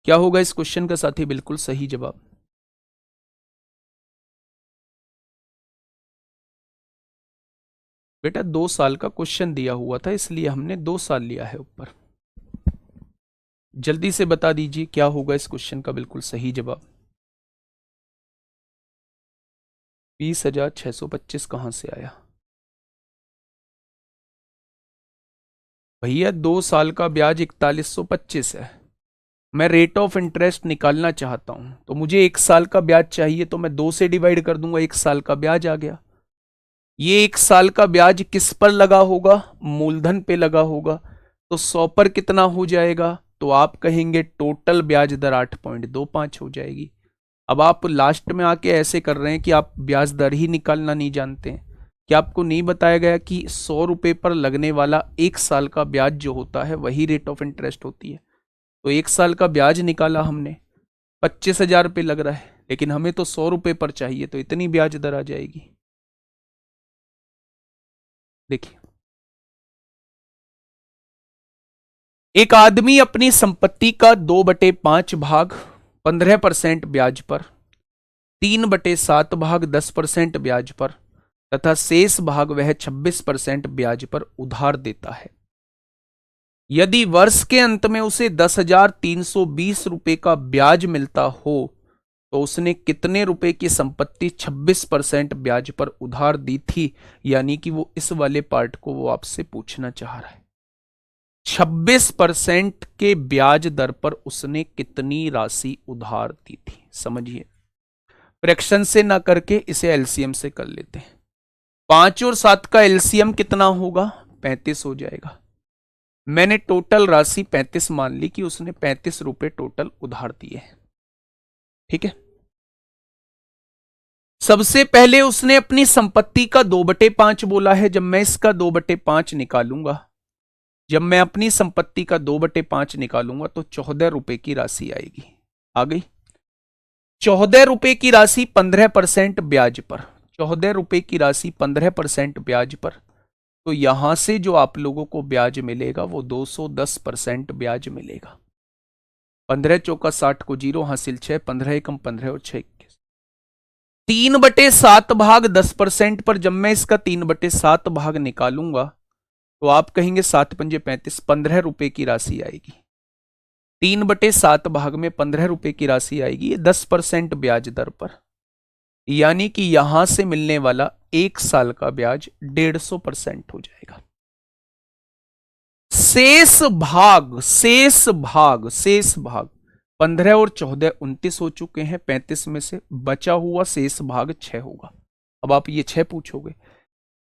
S1: क्या होगा इस क्वेश्चन का साथी बिल्कुल सही जवाब। बेटा 2 साल का क्वेश्चन दिया हुआ था इसलिए हमने 2 साल लिया है ऊपर। जल्दी से बता दीजिए क्या होगा इस क्वेश्चन का बिल्कुल सही जवाब। 20,625 कहां से आया भैया, 2 साल का ब्याज 4125 है। मैं रेट ऑफ इंटरेस्ट निकालना चाहता हूं तो मुझे 1 साल का ब्याज चाहिए, तो मैं 2 से डिवाइड कर दूंगा, 1 साल का ब्याज आ गया। ये 1 साल का ब्याज किस पर लगा होगा, मूलधन पे लगा होगा, तो 100 पर कितना हो जाएगा, तो आप कहेंगे टोटल ब्याज दर 8.25 हो जाएगी। अब आप लास्ट में आके ऐसे कर रहे हैं कि आप ब्याज दर ही निकालना नहीं जानते हैं। क्या आपको नहीं बताया गया कि 100 रुपए पर लगने वाला 1 साल का ब्याज जो होता है वही रेट ऑफ इंटरेस्ट होती है। तो 1 साल का ब्याज निकाला हमने, 25,000 रुपये लग रहा है, लेकिन हमें तो 100 रुपए पर चाहिए, तो इतनी ब्याज दर आ जाएगी। देखिए एक आदमी अपनी संपत्ति का 2/5 भाग 15% ब्याज पर, 3/7 भाग 10% ब्याज पर तथा शेष भाग वह 26% ब्याज पर उधार देता है। यदि वर्ष के अंत में उसे 10,320 रुपए का ब्याज मिलता हो तो उसने कितने रुपए की संपत्ति 26% ब्याज पर उधार दी थी, यानी कि वो इस वाले पार्ट को वो आपसे पूछना चाह रहा है। 26% के ब्याज दर पर उसने कितनी राशि उधार दी थी? समझिए, फ्रैक्शन से ना करके इसे एलसीएम से कर लेते हैं। 5 और 7 का एलसीएम कितना होगा? 35 हो जाएगा। मैंने टोटल राशि 35 मान ली कि उसने 35 रुपए टोटल उधार दिए हैं। ठीक है, सबसे पहले उसने अपनी संपत्ति का 2/5 बोला है। जब मैं इसका 2/5 निकालूंगा, जब मैं अपनी संपत्ति का 2/5 निकालूंगा तो 14 रुपए की राशि आएगी। आ गई 14 रुपए की राशि 15% ब्याज पर। 14 रुपए की राशि 15% ब्याज पर, तो यहां से जो आप लोगों को ब्याज मिलेगा वो 210% ब्याज मिलेगा। 15 चौका 60 को 0 हासिल 6, 15 एकम 15 और 6 21। 3/7 भाग 10% पर जब मैं इसका 3/7 भाग निकालूंगा तो आप कहेंगे 7 पंजे 35, 15 रुपए की राशि आएगी। 3/7 भाग में 15 रुपए की राशि आएगी, ये 10% ब्याज दर पर, यानी कि यहां से मिलने वाला 1 साल का ब्याज 150% हो जाएगा। शेष भाग 15 और 14 29 हो चुके हैं। 35 में से बचा हुआ शेष भाग 6 होगा। अब आप ये 6 पूछोगे,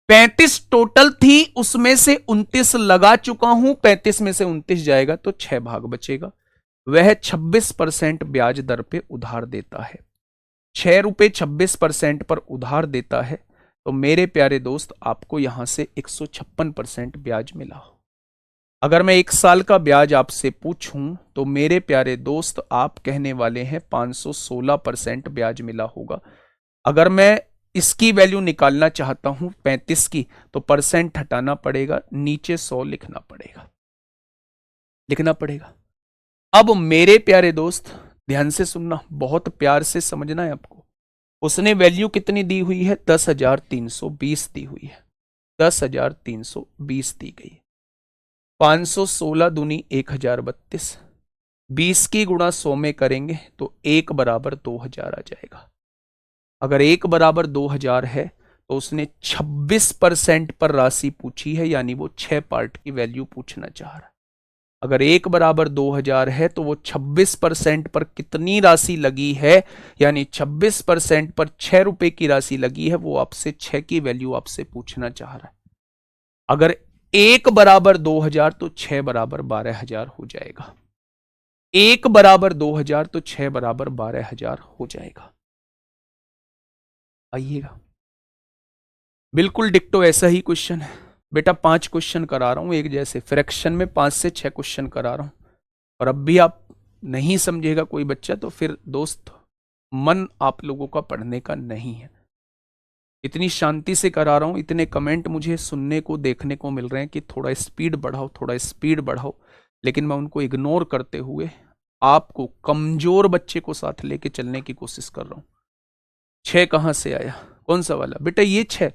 S1: 35 टोटल थी, उसमें से 29 लगा चुका हूं, 35 में से 29 जाएगा तो 6 भाग बचेगा। वह 26% ब्याज दर पे उधार देता है। 6 रुपए 26% पर उधार देता है, तो मेरे प्यारे दोस्त आपको यहां से 156% ब्याज मिला हो। अगर मैं 1 साल का ब्याज आपसे पूछूं तो मेरे प्यारे दोस्त आप कहने वाले हैं 516% ब्याज मिला होगा। अगर मैं इसकी वैल्यू निकालना चाहता हूं 35 की, तो परसेंट हटाना पड़ेगा, नीचे 100 लिखना पड़ेगा। अब मेरे प्यारे दोस्त ध्यान से सुनना, बहुत प्यार से समझना है आपको। उसने वैल्यू कितनी दी हुई है? 10,320 दी हुई है। 10,320 दी गई है। 516 दूनी 1032, 20 की गुणा 100 में करेंगे तो 1 बराबर 2000 आ जाएगा। अगर 1 बराबर 2000 है तो उसने 26% पर राशि पूछी है, यानी वो 6 पार्ट की वैल्यू पूछना चाह रहा है। अगर 1 बराबर 2000 है तो वो 26% पर कितनी राशि लगी है, यानी 26% पर 6 रुपए की राशि लगी है, वो आपसे 6 की वैल्यू आपसे पूछना चाह रहा है। अगर 1 बराबर 2000 तो 6 बराबर 12000 हो जाएगा। 1 बराबर 2000 तो 6 बराबर 12000 हो जाएगा। आइएगा, बिल्कुल डिक्टो ऐसा ही क्वेश्चन है बेटा। 5 क्वेश्चन करा रहा हूं एक जैसे, फ्रैक्शन में 5 से 6 क्वेश्चन करा रहा हूं, और अब भी आप नहीं समझेगा कोई बच्चा तो फिर दोस्त मन आप लोगों का पढ़ने का नहीं है। इतनी शांति से करा रहा हूं, इतने कमेंट मुझे सुनने को देखने को मिल रहे हैं कि थोड़ा स्पीड बढ़ाओ, लेकिन मैं उनको इग्नोर करते हुए आपको कमजोर बच्चे को साथ लेके चलने की कोशिश कर रहा हूं। 6 कहां से आया? कौन सा वाला बेटा? ये 6।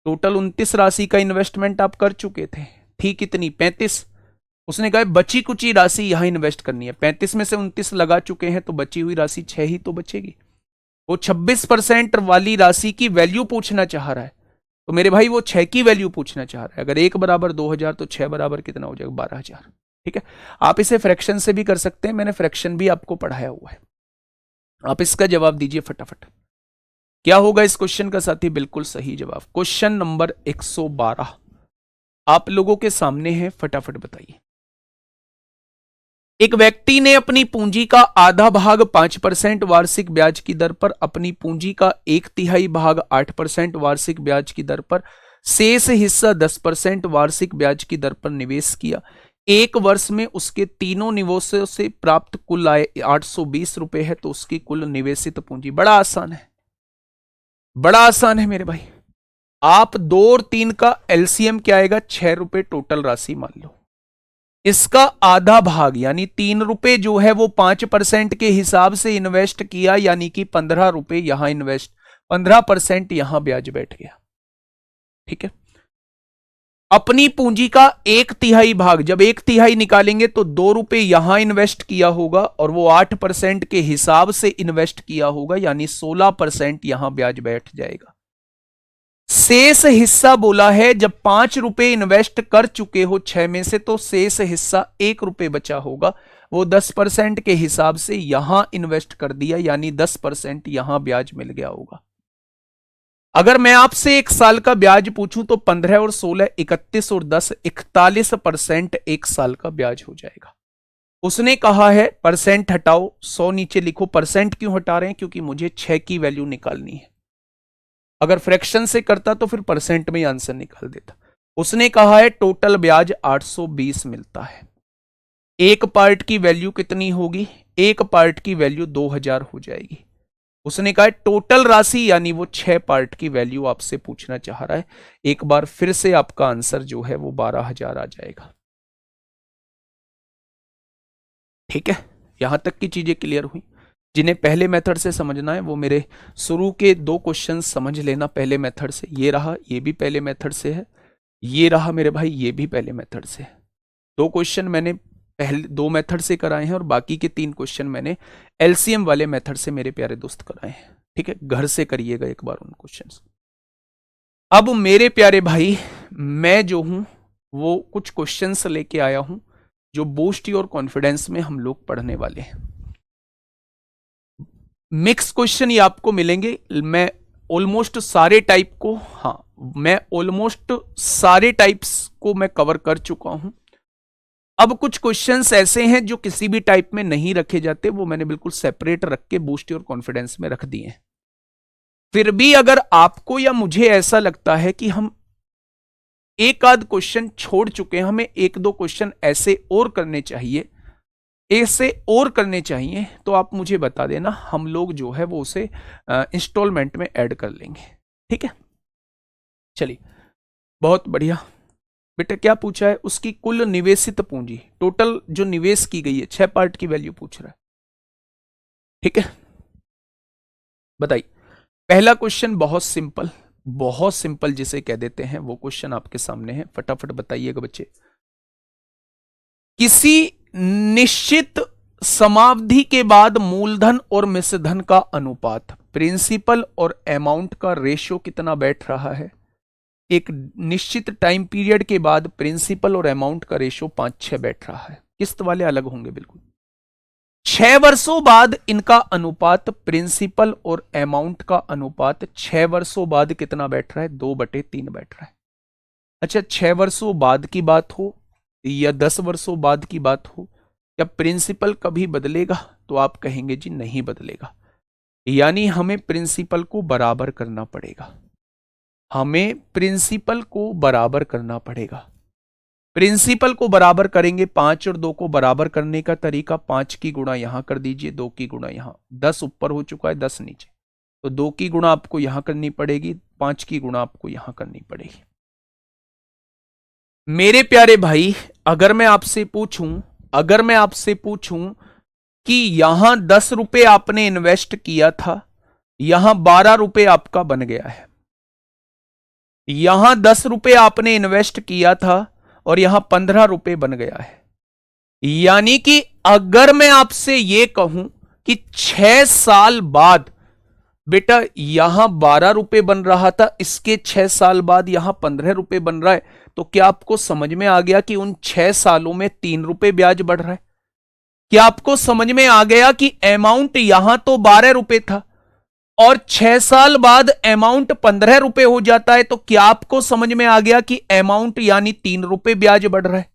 S1: टोटल 29 राशि का इन्वेस्टमेंट आप कर चुके थे, थी कितनी? 35। उसने कहा बची कुची राशि यहां इन्वेस्ट करनी है। 35 में से 29 लगा चुके हैं तो बची हुई राशि 6 ही तो बचेगी। वो 26% वाली राशि की वैल्यू पूछना चाह रहा है, तो मेरे भाई वो 6 की वैल्यू पूछना चाह रहा है। अगर 1 बराबर 2000 तो 6 बराबर कितना हो जाएगा? 12000। ठीक है, आप इसे फ्रैक्शन से भी कर सकते हैं, मैंने फ्रैक्शन भी आपको पढ़ाया हुआ है। आप इसका जवाब दीजिए फटाफट। क्या होगा इस क्वेश्चन का साथी? बिल्कुल सही जवाब। क्वेश्चन नंबर 112 आप लोगों के सामने है, फटाफट बताइए। एक व्यक्ति ने अपनी पूंजी का आधा भाग 5% वार्षिक ब्याज की दर पर, अपनी पूंजी का 1/3 भाग 8% वार्षिक ब्याज की दर पर, शेष हिस्सा 10% वार्षिक ब्याज की दर पर निवेश किया। 1 वर्ष में उसके तीनों निवेशों से प्राप्त कुल आय 820 रुपए है, तो उसकी कुल निवेशित पूंजी। बड़ा आसान है मेरे भाई। आप 2 और 3 का एलसीएम क्या आएगा? 6 रुपए टोटल राशि मान लो। इसका आधा भाग यानी 3 रुपए जो है वो 5% के हिसाब से इन्वेस्ट किया, यानी कि 15 रुपए यहां इन्वेस्ट, 15% यहां ब्याज बैठ गया। ठीक है, अपनी पूंजी का 1/3 भाग, जब 1/3 निकालेंगे तो 2 रुपए यहां इन्वेस्ट किया होगा और वो 8% के हिसाब से इन्वेस्ट किया होगा, यानी 16% यहां ब्याज बैठ जाएगा। शेष हिस्सा बोला है, जब 5 रुपए इन्वेस्ट कर चुके हो 6 में से, तो शेष हिस्सा 1 रुपए बचा होगा, वो 10% के हिसाब से यहां इन्वेस्ट कर दिया, यानी 10% यहां ब्याज मिल गया होगा। अगर मैं आपसे 1 साल का ब्याज पूछूं तो 15 और 16 31 और 10 41% 1 साल का ब्याज हो जाएगा। उसने कहा है परसेंट हटाओ, 100 नीचे लिखो। परसेंट क्यों हटा रहे हैं? क्योंकि मुझे 6 की वैल्यू निकालनी है। अगर फ्रैक्शन से करता तो फिर परसेंट में ही आंसर निकाल देता। उसने कहा है टोटल ब्याज 820 मिलता है। एक पार्ट की वैल्यू कितनी होगी? एक पार्ट की वैल्यू 2000 हो जाएगी। उसने कहा टोटल राशि, यानी वो 6 पार्ट की वैल्यू आपसे पूछना चाह रहा है। एक बार फिर से आपका आंसर जो है वो 12,000 आ जाएगा। ठीक है, यहां तक की चीजें क्लियर हुई। जिन्हें पहले मेथड से समझना है वो मेरे शुरू के 2 क्वेश्चन समझ लेना पहले मेथड से। ये रहा, ये भी पहले मेथड से है, ये रहा मेरे भाई, ये भी पहले मेथड से है। 2 क्वेश्चन मैंने पहले 2 मेथड से कराए हैं और बाकी के 3 क्वेश्चन मैंने एलसीएम वाले मेथड से मेरे प्यारे दोस्त कराए हैं। ठीक है, घर से करिएगा एक बार उन क्वेश्चन। अब मेरे प्यारे भाई, मैं जो हूं वो कुछ क्वेश्चंस लेके आया हूं जो बूस्ट योर कॉन्फिडेंस में हम लोग पढ़ने वाले हैं। मिक्स क्वेश्चन ये आपको मिलेंगे। मैं ऑलमोस्ट सारे टाइप को, मैं ऑलमोस्ट सारे टाइप्स को मैं कवर कर चुका हूं। अब कुछ क्वेश्चंस ऐसे हैं जो किसी भी टाइप में नहीं रखे जाते, वो मैंने बिल्कुल सेपरेट रख के बूस्ट योर कॉन्फिडेंस में रख दिए हैं। फिर भी अगर आपको या मुझे ऐसा लगता है कि हम एक आध क्वेश्चन छोड़ चुके हैं, हमें 1-2 क्वेश्चन ऐसे और करने चाहिए, तो आप मुझे बता देना, हम लोग जो है वो उसे इंस्टॉलमेंट में ऐड कर लेंगे। ठीक है, चलिए बहुत बढ़िया। बेटा क्या पूछा है? उसकी कुल निवेशित पूंजी, टोटल जो निवेश की गई है, 6 पार्ट की वैल्यू पूछ रहा है। ठीक है, बताइए। पहला क्वेश्चन बहुत सिंपल जिसे कह देते हैं, वो क्वेश्चन आपके सामने है, फटाफट बताइएगा बच्चे। किसी निश्चित समावधि के बाद मूलधन और मिश्रधन का अनुपात, प्रिंसिपल और अमाउंट का रेशियो कितना बैठ रहा है? एक निश्चित टाइम पीरियड के बाद प्रिंसिपल और अमाउंट का रेशियो 5-6 बैठ रहा है। किस्त वाले अलग होंगे बिल्कुल। 6 वर्षों बाद इनका अनुपात, प्रिंसिपल और अमाउंट का अनुपात 6 वर्षों बाद कितना बैठ रहा है? 2/3 बैठ रहा है। अच्छा, 6 वर्षों बाद की बात हो या 10 वर्षों बाद की बात हो, या प्रिंसिपल कभी बदलेगा? तो आप कहेंगे जी नहीं बदलेगा, यानी हमें प्रिंसिपल को बराबर करना पड़ेगा। प्रिंसिपल को बराबर करेंगे। 5 और 2 को बराबर करने का तरीका, 5 की गुणा यहां कर दीजिए, 2 की गुणा यहां। 10 ऊपर हो चुका है, 10 नीचे, तो 2 की गुणा आपको यहां करनी पड़ेगी, 5 की गुणा आपको यहां करनी पड़ेगी। मेरे प्यारे भाई, अगर मैं आपसे पूछूं कि यहां 10 रुपए आपने इन्वेस्ट किया था, यहां 12 रुपए आपका बन गया है। यहां 10 रुपए आपने इन्वेस्ट किया था और यहां 15 रुपए बन गया है। यानी कि अगर मैं आपसे यह कहूं कि 6 साल बाद बेटा यहां 12 रुपए बन रहा था, इसके 6 साल बाद यहां 15 रुपए बन रहा है, तो क्या आपको समझ में आ गया कि उन 6 सालों में 3 रुपए ब्याज बढ़ रहा है? क्या आपको समझ में आ गया कि अमाउंट यहां तो 12 रुपए था और 6 साल बाद अमाउंट 15 रुपए हो जाता है? तो क्या आपको समझ में आ गया कि अमाउंट यानी 3 रुपए ब्याज बढ़ रहा है?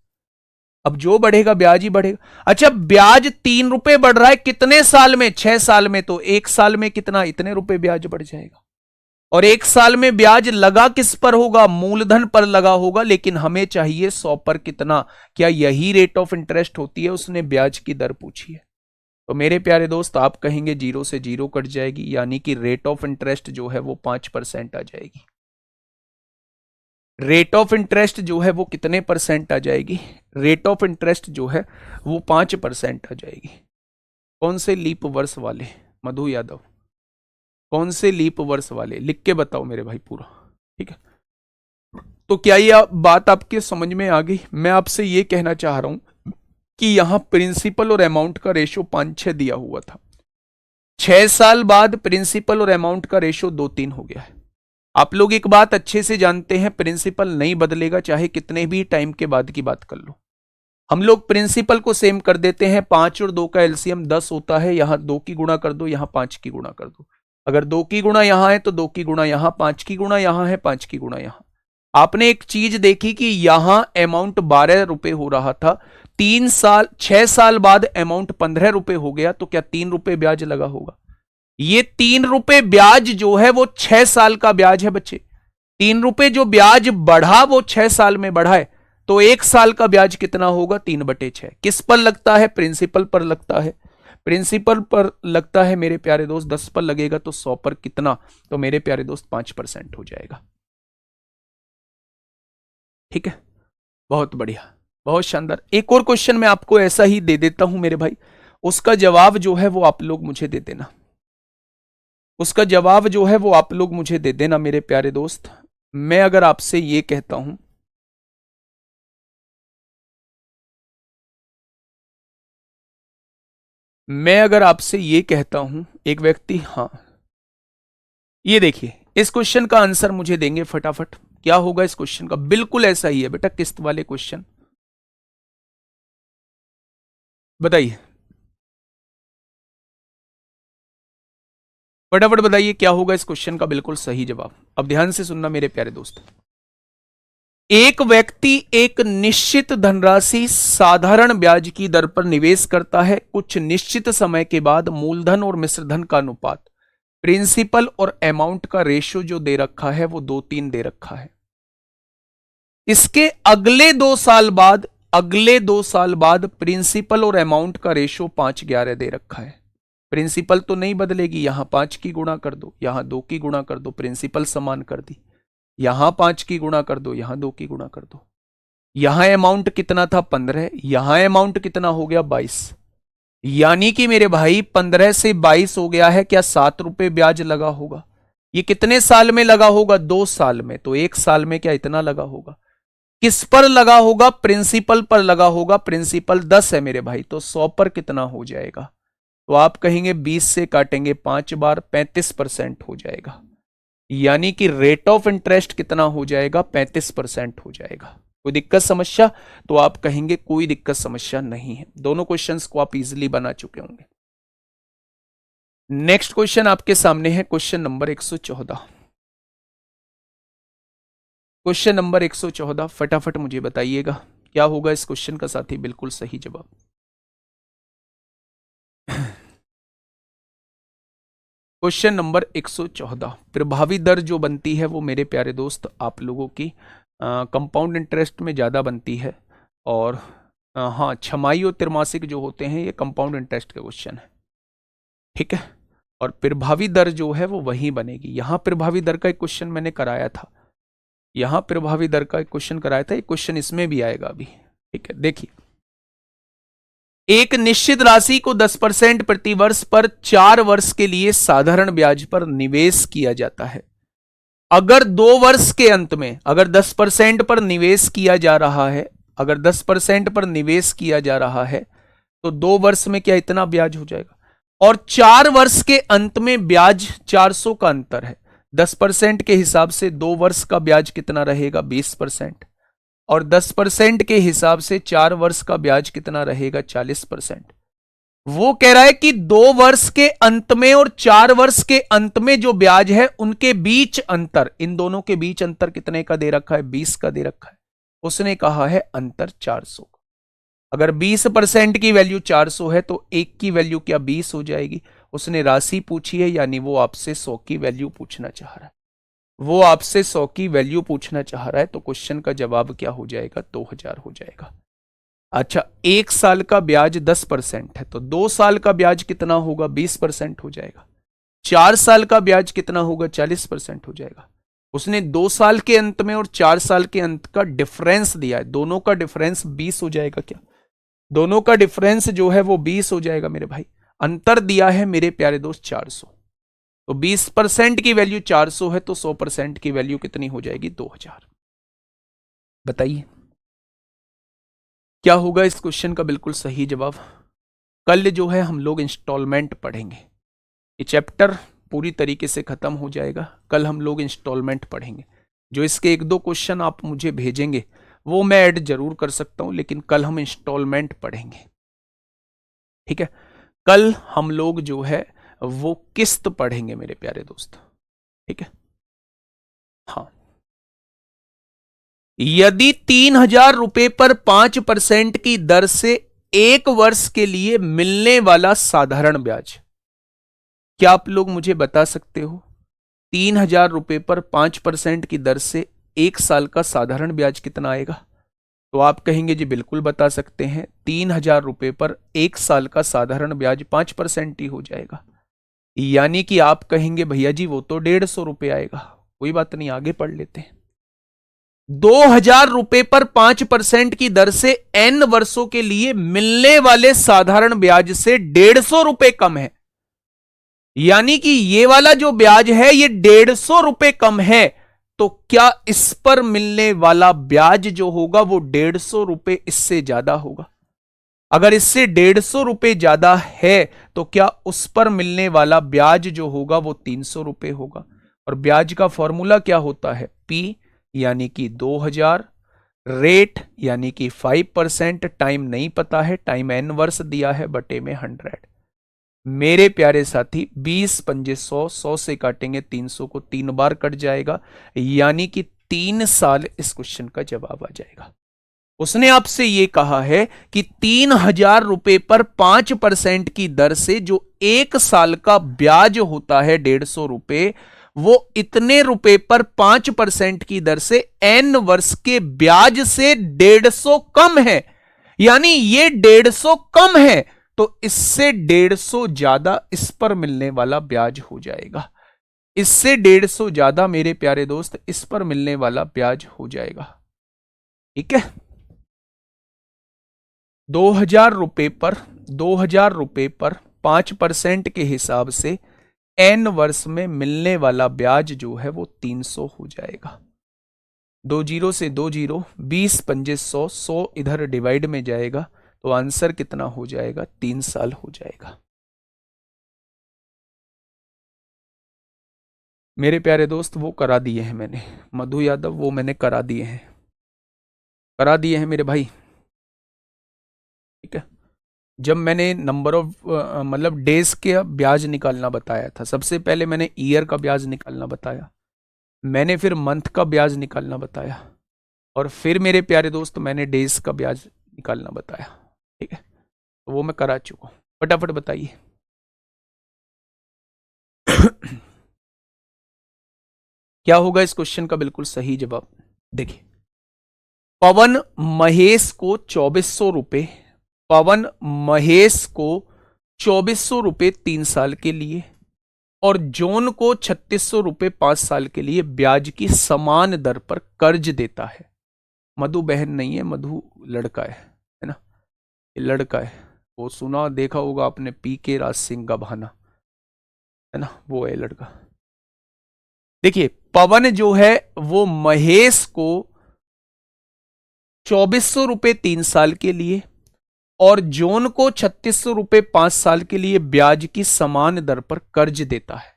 S1: अब जो बढ़ेगा ब्याज ही बढ़ेगा। अच्छा, ब्याज 3 रुपए बढ़ रहा है कितने साल में? 6 साल में। तो 1 साल में कितना? इतने रुपए ब्याज बढ़ जाएगा। और 1 साल में ब्याज लगा किस पर होगा? मूलधन पर लगा होगा, लेकिन हमें चाहिए 100 पर कितना। क्या यही रेट ऑफ इंटरेस्ट होती है? उसने ब्याज की दर पूछी है। तो मेरे प्यारे दोस्त, आप कहेंगे 0 से 0 कट जाएगी, यानी कि रेट ऑफ इंटरेस्ट जो है वो 5% आ जाएगी। रेट ऑफ इंटरेस्ट जो है वो कितने परसेंट आ जाएगी? रेट ऑफ इंटरेस्ट जो है वो 5% आ जाएगी। कौन से लीप वर्ष वाले? मधु यादव, कौन से लीप वर्ष वाले? लिख के बताओ मेरे भाई पूरा। ठीक है, तो क्या ये बात आपके समझ में आ गई? मैं आपसे ये कहना चाह रहा हूं कि यहां प्रिंसिपल और अमाउंट का रेशियो 5-6 दिया हुआ था। 6 साल बाद प्रिंसिपल और अमाउंट का रेशियो 2-3 हो गया है। आप लोग एक बात अच्छे से जानते हैं, प्रिंसिपल नहीं बदलेगा, चाहे कितने भी टाइम के बाद की बात कर लो। हम लोग प्रिंसिपल को सेम कर देते हैं। 5 और 2 का एलसीएम 10 होता है, यहां 2 की गुणा कर दो, यहां 5 की गुणा कर दो। अगर 2 की गुणा यहां है तो 2 की गुणा यहां, 5 की गुणा यहां है, 5 की गुणा यहां। आपने एक चीज देखी कि यहां अमाउंट 12 रुपए हो रहा था, 6 साल बाद अमाउंट 15 रुपए हो गया, तो क्या 3 रुपए ब्याज लगा होगा? ये 3 रुपए ब्याज जो है वो 6 साल का ब्याज है बच्चे। 3 रुपए जो ब्याज बढ़ा वो 6 साल में बढ़ा है, तो 1 साल का ब्याज कितना होगा? 3/6। किस पर लगता है? प्रिंसिपल पर लगता है। प्रिंसिपल पर लगता है मेरे प्यारे दोस्त, 10 पर लगेगा तो 100 पर कितना? तो मेरे प्यारे दोस्त 5% हो जाएगा। ठीक है, बहुत बढ़िया, बहुत शानदार। एक और क्वेश्चन मैं आपको ऐसा ही दे देता हूं मेरे भाई, उसका जवाब जो है वो आप लोग मुझे दे देना। उसका जवाब जो है वो आप लोग मुझे दे देना मेरे प्यारे दोस्त। मैं अगर आपसे ये कहता हूं, मैं अगर आपसे ये कहता हूं, एक व्यक्ति, हाँ ये देखिए, इस क्वेश्चन का आंसर मुझे देंगे फटाफट। क्या होगा इस क्वेश्चन का? बिल्कुल ऐसा ही है बेटा, किस्त वाले क्वेश्चन। बताइए फटाफट बताइए, क्या होगा इस क्वेश्चन का बिल्कुल सही जवाब? अब ध्यान से सुनना मेरे प्यारे दोस्त। एक व्यक्ति एक निश्चित धनराशि साधारण ब्याज की दर पर निवेश करता है। कुछ निश्चित समय के बाद मूलधन और मिश्रधन का अनुपात, प्रिंसिपल और अमाउंट का रेशियो जो दे रखा है वो 2:3 दे रखा है। इसके अगले 2 साल बाद प्रिंसिपल और अमाउंट का रेशियो 5:11 दे रखा है। प्रिंसिपल तो नहीं बदलेगी, यहां 5 की गुणा कर दो, यहां 2 की गुणा कर दो, प्रिंसिपल समान कर दी। यहां 5 की गुणा कर दो, यहां 2 की गुणा कर दो। यहां अमाउंट कितना था? 15। यहां अमाउंट कितना हो गया? 22। यानी कि मेरे भाई 15 से 22 हो गया है। क्या 7 रुपए ब्याज लगा होगा? ये कितने साल में लगा होगा? 2 साल में। तो 1 साल में क्या इतना लगा होगा? किस पर लगा होगा? प्रिंसिपल पर लगा होगा। प्रिंसिपल 10 है मेरे भाई, तो 100 पर कितना हो जाएगा? तो आप कहेंगे 20 से काटेंगे 5 बार, 35% हो जाएगा। यानी कि रेट ऑफ इंटरेस्ट कितना हो जाएगा? 35% हो जाएगा। कोई दिक्कत समस्या? तो आप कहेंगे कोई दिक्कत समस्या नहीं है। दोनों क्वेश्चंस को आप इजीली बना चुके होंगे। नेक्स्ट क्वेश्चन आपके सामने है, क्वेश्चन नंबर 114। क्वेश्चन नंबर 114 फटाफट मुझे बताइएगा, क्या होगा इस क्वेश्चन का साथी बिल्कुल सही जवाब? क्वेश्चन नंबर 114, प्रभावी दर जो बनती है वो मेरे प्यारे दोस्त आप लोगों की कंपाउंड इंटरेस्ट में ज़्यादा बनती है। और हाँ, छमाही और त्रिमासिक जो होते हैं ये कंपाउंड इंटरेस्ट का क्वेश्चन है। ठीक है, और प्रभावी दर जो है वो वही बनेगी। यहां प्रभावी दर का एक क्वेश्चन मैंने कराया था, यहां प्रभावी दर का एक क्वेश्चन कराया था, एक क्वेश्चन इसमें भी आएगा अभी। ठीक है, देखिए, एक निश्चित राशि को 10% प्रति वर्ष पर 4 वर्ष के लिए साधारण ब्याज पर निवेश किया जाता है। अगर 2 वर्ष के अंत में, अगर 10% पर निवेश किया जा रहा है, अगर 10% पर निवेश किया जा रहा है, तो 2 वर्ष में क्या इतना ब्याज हो जाएगा? और 4 वर्ष के अंत में ब्याज 400 का अंतर है। 10% के हिसाब से 2 वर्ष का ब्याज कितना रहेगा? 20%। और 10% के हिसाब से 4 वर्ष का ब्याज कितना रहेगा? 40%। वो कह रहा है कि 2 वर्ष के अंत में और 4 वर्ष के अंत में जो ब्याज है उनके बीच अंतर, इन दोनों के बीच अंतर कितने का दे रखा है? 20 का दे रखा है। उसने कहा है अंतर 400। अगर 20% की वैल्यू 400 है तो 1 की वैल्यू क्या 20 हो जाएगी? उसने राशि पूछी है, यानी वो आपसे 100 की वैल्यू पूछना चाह रहा है। वो आपसे 100 की वैल्यू पूछना चाह रहा है, तो क्वेश्चन का जवाब क्या हो जाएगा? 2000 हो जाएगा। अच्छा, 1 साल का ब्याज 10% है, तो 2 साल का ब्याज कितना होगा? 20% हो जाएगा। 4 साल का ब्याज कितना होगा? 40% हो जाएगा। उसने 2 साल के अंत में और 4 साल के अंत का डिफरेंस दिया है, दोनों का डिफरेंस 20 हो जाएगा। क्या दोनों का डिफरेंस जो है वो 20 हो जाएगा मेरे भाई? अंतर दिया है मेरे प्यारे दोस्त 400, तो 20% की वैल्यू 400 है, तो 100% की वैल्यू कितनी हो जाएगी? 2000। बताइए क्या होगा इस क्वेश्चन का बिल्कुल सही जवाब? कल जो है हम लोग इंस्टॉलमेंट पढ़ेंगे। ये चैप्टर पूरी तरीके से खत्म हो जाएगा। कल हम लोग इंस्टॉलमेंट पढ़ेंगे। जो इसके एक दो क्वेश्चन आप मुझे भेजेंगे वो मैं ऐड जरूर कर सकता हूं, लेकिन कल हम इंस्टॉलमेंट पढ़ेंगे। ठीक है, कल हम लोग जो है वो किस्त पढ़ेंगे मेरे प्यारे दोस्त। ठीक है, हाँ। यदि 3,000 रुपए पर 5% की दर से 1 वर्ष के लिए मिलने वाला साधारण ब्याज, क्या आप लोग मुझे बता सकते हो 3,000 रुपए पर 5% की दर से 1 साल का साधारण ब्याज कितना आएगा? तो आप कहेंगे जी बिल्कुल बता सकते हैं, 3,000 रुपए पर 1 साल का साधारण ब्याज 5% ही हो जाएगा। यानी कि आप कहेंगे भैया जी वो तो 150 रुपए आएगा। कोई बात नहीं, आगे पढ़ लेते हैं। 2,000 रुपए पर 5% की दर से n वर्षों के लिए मिलने वाले साधारण ब्याज से 150 रुपए कम है। यानी कि ये वाला जो ब्याज है ये 150 रुपए कम है, तो क्या इस पर मिलने वाला ब्याज जो होगा वो 150 रुपए इससे ज्यादा होगा? अगर इससे 150 रुपए ज्यादा है तो क्या उस पर मिलने वाला ब्याज जो होगा वो 300 रुपए होगा? और ब्याज का फॉर्मूला क्या होता है? P यानी कि 2,000, रेट यानी कि 5%, टाइम नहीं पता है, टाइम n वर्ष दिया है, बटे में 100। मेरे प्यारे साथी 20 पंजे 100, 100 से काटेंगे 300 को 3 बार कट जाएगा, यानी कि 3 साल इस क्वेश्चन का जवाब आ जाएगा। उसने आपसे यह कहा है कि 3,000 रुपए पर 5% की दर से जो 1 साल का ब्याज होता है 150 रुपए, वो इतने रुपए पर 5% की दर से n वर्ष के ब्याज से 150 कम है। यानी ये 150 कम है, तो इससे 150 ज्यादा इस पर मिलने वाला ब्याज हो जाएगा। इससे 150 ज्यादा मेरे प्यारे दोस्त इस पर मिलने वाला ब्याज हो जाएगा। ठीक है, 2,000 रुपए पर 5% के हिसाब से n वर्ष में मिलने वाला ब्याज जो है वो 300 हो जाएगा। 2 जीरो से 2 जीरो, 20 पंजे 100, 100 इधर डिवाइड में जाएगा, तो आंसर कितना हो जाएगा? 3 साल हो जाएगा। मेरे प्यारे दोस्त वो करा दिए हैं मैंने, मधु यादव, वो मैंने करा दिए हैं मेरे भाई। ठीक है, जब मैंने नंबर ऑफ मतलब डेज के ब्याज निकालना बताया था, सबसे पहले मैंने ईयर का ब्याज निकालना बताया, मैंने फिर मंथ का ब्याज निकालना बताया, और फिर मेरे प्यारे दोस्त मैंने डेज का ब्याज निकालना बताया। ठीक है, तो वो मैं करा चुका हूं। फटाफट बताइए। क्या होगा इस क्वेश्चन का बिल्कुल सही जवाब? देखिए, पवन महेश को 2,400 रुपए, पवन महेश को 2,400 रुपए 3 साल के लिए, और जॉन को 3,600 रुपए 5 साल के लिए ब्याज की समान दर पर कर्ज देता है। मधु बहन नहीं है, मधु लड़का है ना, ये लड़का है। वो सुना देखा होगा आपने, PK राज सिंह का बहाना, है ना, वो है लड़का। देखिए, पवन जो है वो महेश को 2,400 रुपए 3 साल के लिए और जॉन को 3,600 रुपए 5 साल के लिए ब्याज की समान दर पर कर्ज देता है।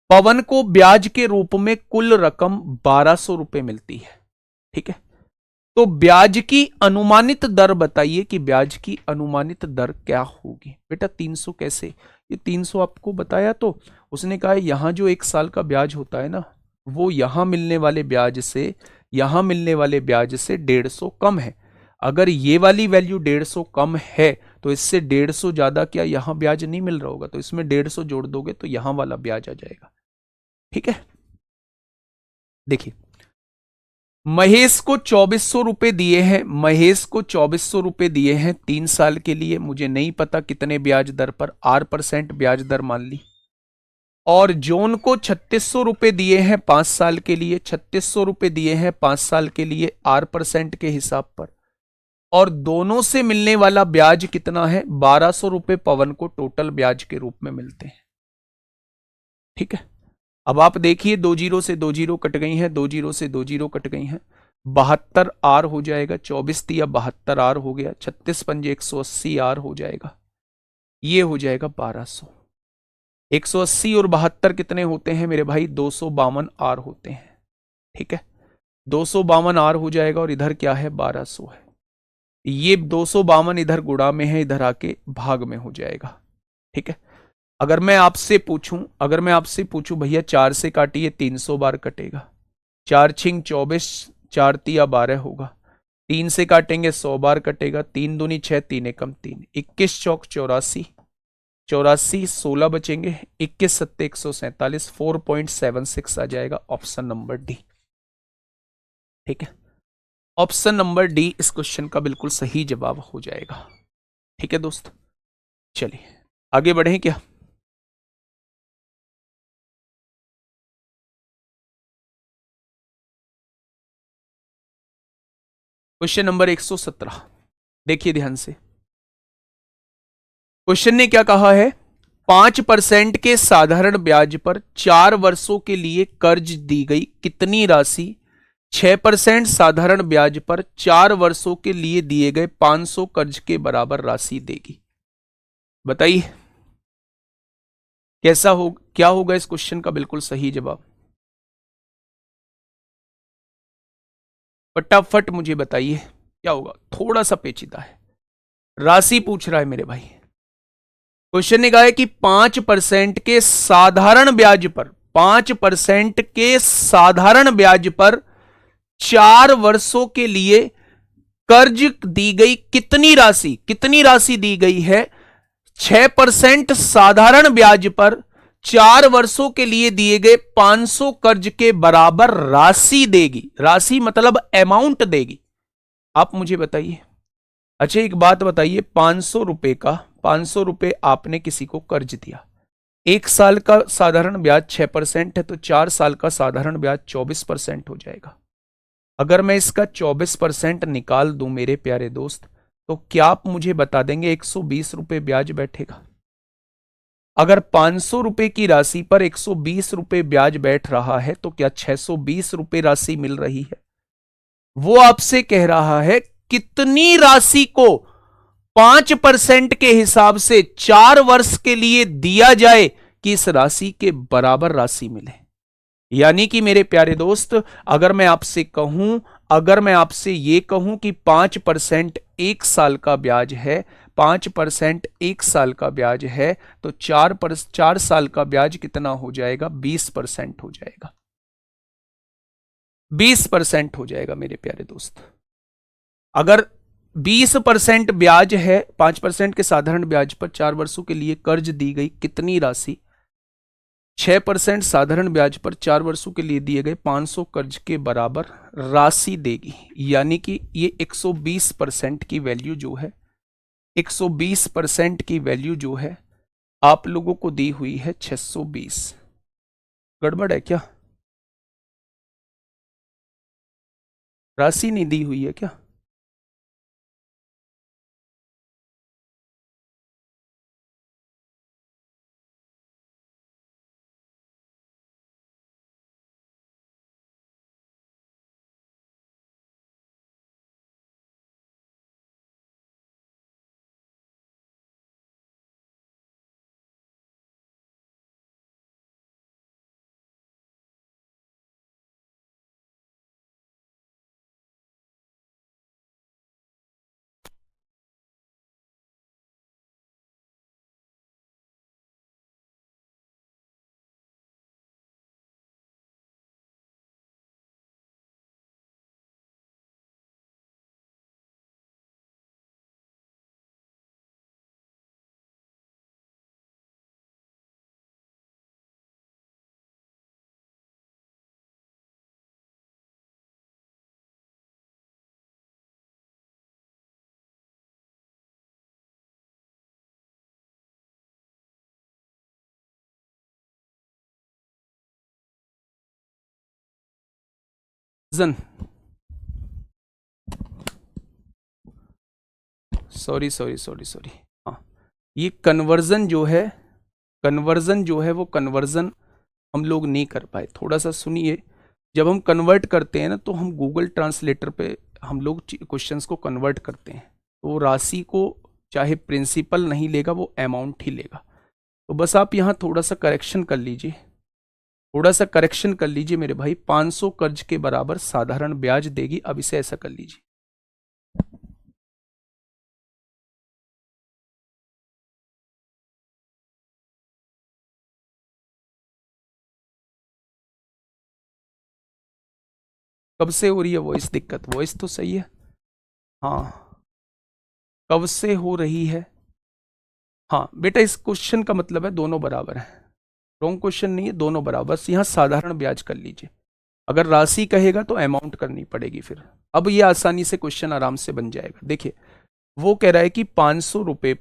S1: पवन को ब्याज के रूप में कुल रकम 1,200 रुपए मिलती है। ठीक है, तो ब्याज की अनुमानित दर बताइए कि ब्याज की अनुमानित दर क्या होगी? बेटा 300 कैसे? ये 300 आपको बताया, तो उसने कहा यहां जो 1 साल का ब्याज होता है ना, वो यहां मिलने वाले ब्याज से, यहां मिलने वाले ब्याज से 150 कम है। अगर ये वाली वैल्यू 150 कम है तो इससे 150 ज्यादा क्या यहां ब्याज नहीं मिल रहा होगा, तो इसमें 150 जोड़ दोगे तो यहां वाला ब्याज आ जाएगा। ठीक है, देखिए, महेश को 2,400 रुपए दिए हैं, महेश को 2,400 रुपए दिए हैं 3 साल के लिए, मुझे नहीं पता कितने ब्याज दर पर, 8% ब्याज दर मान ली। और जॉन को 3,600 रुपए दिए हैं 5 साल के लिए, 3,600 रुपए दिए हैं 5 साल के लिए 8% के हिसाब पर, और दोनों से मिलने वाला ब्याज कितना है? 1,200 रुपए पवन को टोटल ब्याज के रूप में मिलते हैं। ठीक है, अब आप देखिए 2 जीरो से 2 जीरो कट गई हैं, 2 जीरो से 2 जीरो कट गई हैं, 72 आर हो जाएगा, 24 दिया 72 आर हो गया, 36 पंजे 180 आर हो जाएगा, ये हो जाएगा 1,200। 180 और 72 कितने होते हैं मेरे भाई? 252 आर होते हैं। ठीक है, 252 आर हो जाएगा और इधर क्या है? 1200 है। ये 252 इधर गुणा में है, इधर आके भाग में हो जाएगा। ठीक है, अगर मैं आपसे पूछूं भैया 4 से काटिए, 300 बार कटेगा। 4 छिंग 24, 4 तिया 12 होगा। 3 से काटेंगे 100 बार कटेगा। 3 दूनी 6, 3 एकम 3, 21 चौक 84, 84 16 बचेंगे, 21 सत्ते 147, 4.76 आ जाएगा ऑप्शन नंबर डी। ठीक है, ऑप्शन नंबर डी इस क्वेश्चन का बिल्कुल सही जवाब हो जाएगा। ठीक है दोस्त, चलिए आगे बढ़ें क्या? क्वेश्चन नंबर 117, देखिए ध्यान से। क्वेश्चन ने क्या कहा है? 5% के साधारण ब्याज पर 4 वर्षों के लिए कर्ज दी गई कितनी राशि 6% साधारण ब्याज पर 4 वर्षों के लिए दिए गए 500 कर्ज के बराबर राशि देगी? बताइए कैसा हो, क्या होगा इस क्वेश्चन का बिल्कुल सही जवाब? फटाफट मुझे बताइए क्या होगा। थोड़ा सा पेचीदा है, राशि पूछ रहा है मेरे भाई। क्वेश्चन ने कहा है कि 5% के साधारण ब्याज पर, 5% के साधारण ब्याज पर 4 वर्षों के लिए कर्ज दी गई कितनी राशि, कितनी राशि दी गई है? 6% साधारण ब्याज पर 4 वर्षों के लिए दिए गए 500 कर्ज के बराबर राशि देगी। राशि मतलब अमाउंट देगी। आप मुझे बताइए। अच्छा एक बात बताइए, 500 रुपए का, 500 रुपए आपने किसी को कर्ज दिया, 1 साल का साधारण ब्याज 6% है, तो 4 साल का साधारण ब्याज 24% हो जाएगा। अगर मैं इसका 24% निकाल दूं मेरे प्यारे दोस्त, तो क्या आप मुझे बता देंगे 120 रुपए ब्याज बैठेगा? अगर 500 रुपए की राशि पर 120 रुपए ब्याज बैठ रहा है, तो क्या 620 रुपए राशि मिल रही है? वो आपसे कह रहा है कितनी राशि को 5% के हिसाब से 4 वर्ष के लिए दिया जाए कि इस राशि के बराबर राशि मिले। यानी कि मेरे प्यारे दोस्त, अगर मैं आपसे कहूं, अगर मैं आपसे यह कहूं कि 5% 1 साल का ब्याज है, 5% 1 साल का ब्याज है, तो 4 साल का ब्याज कितना हो जाएगा? 20% हो जाएगा। 20% हो जाएगा मेरे प्यारे दोस्त। अगर 20% ब्याज है, 5% के साधारण ब्याज पर 4 वर्षों के लिए कर्ज दी गई कितनी राशि 6% साधारण ब्याज पर 4 वर्षों के लिए दिए गए 500 कर्ज के बराबर राशि देगी। यानी कि ये 120% की वैल्यू जो है, 120% की वैल्यू जो है आप लोगों को दी हुई है 620। गड़बड़ है क्या? राशि नहीं दी हुई है क्या? जन सॉरी सॉरी सॉरी सॉरी, हाँ, ये कन्वर्जन जो है, कन्वर्जन जो है वो कन्वर्जन हम लोग नहीं कर पाए। थोड़ा सा सुनिए। जब हम कन्वर्ट करते हैं ना, तो हम गूगल ट्रांसलेटर पे हम लोग क्वेश्चंस को कन्वर्ट करते हैं, तो राशि को चाहे प्रिंसिपल नहीं लेगा, वो अमाउंट ही लेगा। तो बस आप यहां थोड़ा सा करेक्शन कर लीजिए, थोड़ा सा करेक्शन कर लीजिए मेरे भाई। 500 कर्ज के बराबर साधारण ब्याज देगी। अब इसे ऐसा कर लीजिए, कब से हो रही है वॉइस दिक्कत? वॉइस तो सही है, हाँ कब से हो रही है? हाँ बेटा, इस क्वेश्चन का मतलब है दोनों बराबर है, रॉन्ग क्वेश्चन नहीं है, दोनों बराबर। बस यहाँ साधारण ब्याज कर लीजिए, अगर राशि कहेगा तो अमाउंट करनी पड़ेगी फिर। अब ये आसानी से क्वेश्चन आराम से बन जाएगा। देखिए वो कह रहा है कि 500 रुपए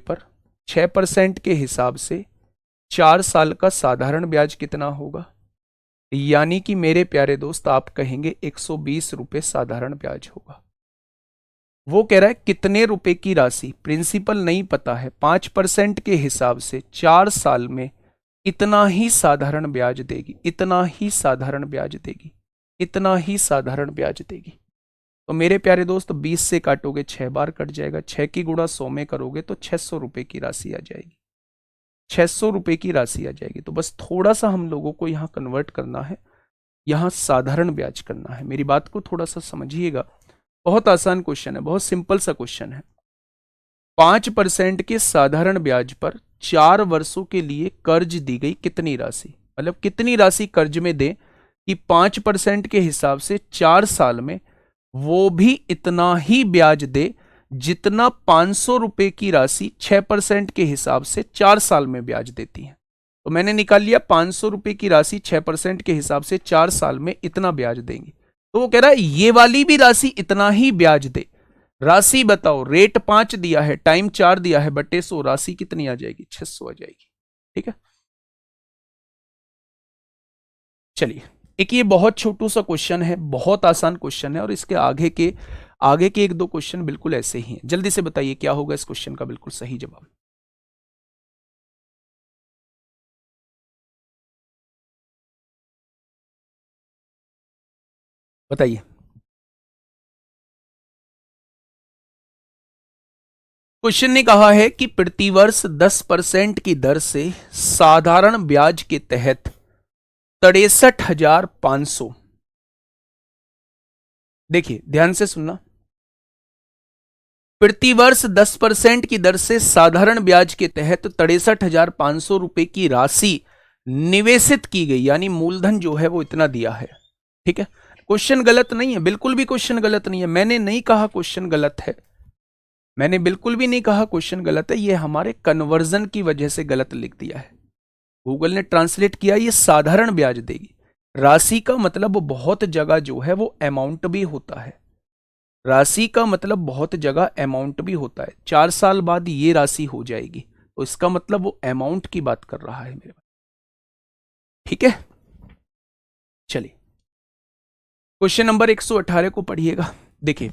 S1: पर 6% के हिसाब से 4 साल का साधारण ब्याज कितना होगा? यानी कि मेरे प्यारे दोस्त आप कहेंगे 120 रुपए साधारण ब्याज होगा। वो कह रहा है कितने रुपए की राशि, प्रिंसिपल नहीं पता है, 5% के हिसाब से 4 साल में इतना ही साधारण ब्याज देगी, इतना ही साधारण ब्याज देगी, इतना ही साधारण ब्याज देगी। तो मेरे प्यारे दोस्त 20 से काटोगे 6 बार कट जाएगा, 6 की गुणा 100 में करोगे तो 600 रुपए की राशि आ जाएगी, 600 रुपए की राशि आ जाएगी। तो बस थोड़ा सा हम लोगों को यहां कन्वर्ट करना है, यहां साधारण ब्याज करना है। मेरी बात को थोड़ा सा समझिएगा, बहुत आसान क्वेश्चन है, बहुत सिंपल सा क्वेश्चन है। 5% के साधारण ब्याज पर 4 वर्षों के लिए कर्ज दी गई कितनी राशि, मतलब कितनी राशि कर्ज में दे कि 5% के हिसाब से 4 साल में वो भी इतना ही ब्याज दे जितना 500 रुपए की राशि 6% के हिसाब से 4 साल में ब्याज देती है। तो मैंने निकाल लिया 500 रुपए की राशि 6% के हिसाब से 4 साल में इतना ब्याज देंगी। तो वो कह रहा है ये वाली भी राशि इतना ही ब्याज दे। राशि बताओ, रेट 5 दिया है, टाइम 4 दिया है, बटे 100, राशि कितनी आ जाएगी? 600 आ जाएगी। ठीक है, चलिए एक ये बहुत छोटू सा क्वेश्चन है, बहुत आसान क्वेश्चन है, और इसके आगे के 1-2 क्वेश्चन बिल्कुल ऐसे ही हैं। जल्दी से बताइए क्या होगा इस क्वेश्चन का बिल्कुल सही जवाब। बताइए। क्वेश्चन ने कहा है कि प्रतिवर्ष 10% की दर से साधारण ब्याज के तहत 63,500, देखिए ध्यान से सुनना, प्रतिवर्ष 10% की दर से साधारण ब्याज के तहत 63,500 रुपए की राशि निवेशित की गई, यानी मूलधन जो है वो इतना दिया है। ठीक है, क्वेश्चन गलत नहीं है, बिल्कुल भी क्वेश्चन गलत नहीं है। मैंने नहीं कहा क्वेश्चन गलत है, मैंने बिल्कुल भी नहीं कहा क्वेश्चन गलत है, ये हमारे कन्वर्जन की वजह से गलत लिख दिया है। गूगल ने ट्रांसलेट किया ये साधारण ब्याज देगी। राशि का मतलब बहुत जगह जो है वो अमाउंट भी होता है, राशि का मतलब बहुत जगह अमाउंट भी होता है। 4 साल बाद ये राशि हो जाएगी, तो इसका मतलब वो अमाउंट की बात कर रहा है मेरे भाई। ठीक है, चलिए क्वेश्चन नंबर 118 को पढ़िएगा। देखिए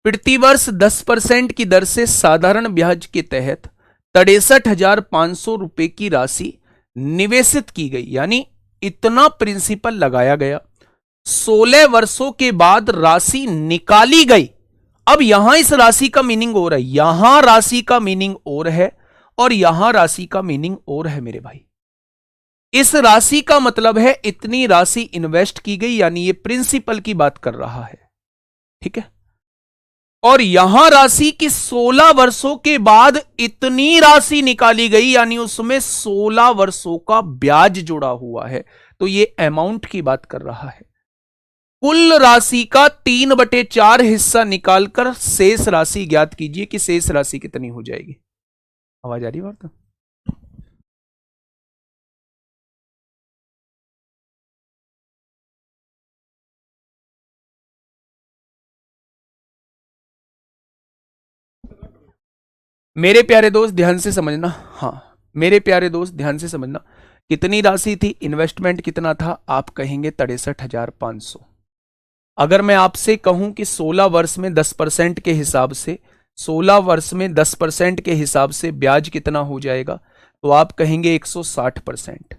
S1: प्रतिवर्ष 10% की दर से साधारण ब्याज के तहत 63,500 रुपए की राशि निवेशित की गई, यानी इतना प्रिंसिपल लगाया गया। 16 वर्षों के बाद राशि निकाली गई। अब यहां इस राशि का मीनिंग और है, यहां राशि का मीनिंग और है, और यहां राशि का मीनिंग और है मेरे भाई। इस राशि का मतलब है इतनी राशि इन्वेस्ट की गई, यानी ये प्रिंसिपल की बात कर रहा है। ठीक है, और यहां राशि की 16 वर्षों के बाद इतनी राशि निकाली गई, यानी उसमें 16 वर्षों का ब्याज जुड़ा हुआ है, तो ये अमाउंट की बात कर रहा है। कुल राशि का 3/4 हिस्सा निकालकर शेष राशि ज्ञात कीजिए कि शेष राशि कितनी हो जाएगी। आवाज आ रही है बात? मेरे प्यारे दोस्त ध्यान से समझना, हाँ मेरे प्यारे दोस्त ध्यान से समझना, कितनी राशि थी, इन्वेस्टमेंट कितना था? आप कहेंगे 63,500। अगर मैं आपसे कहूं कि 16 वर्ष में 10% के हिसाब से, 16 वर्ष में 10% के हिसाब से ब्याज कितना हो जाएगा, तो आप कहेंगे 160%।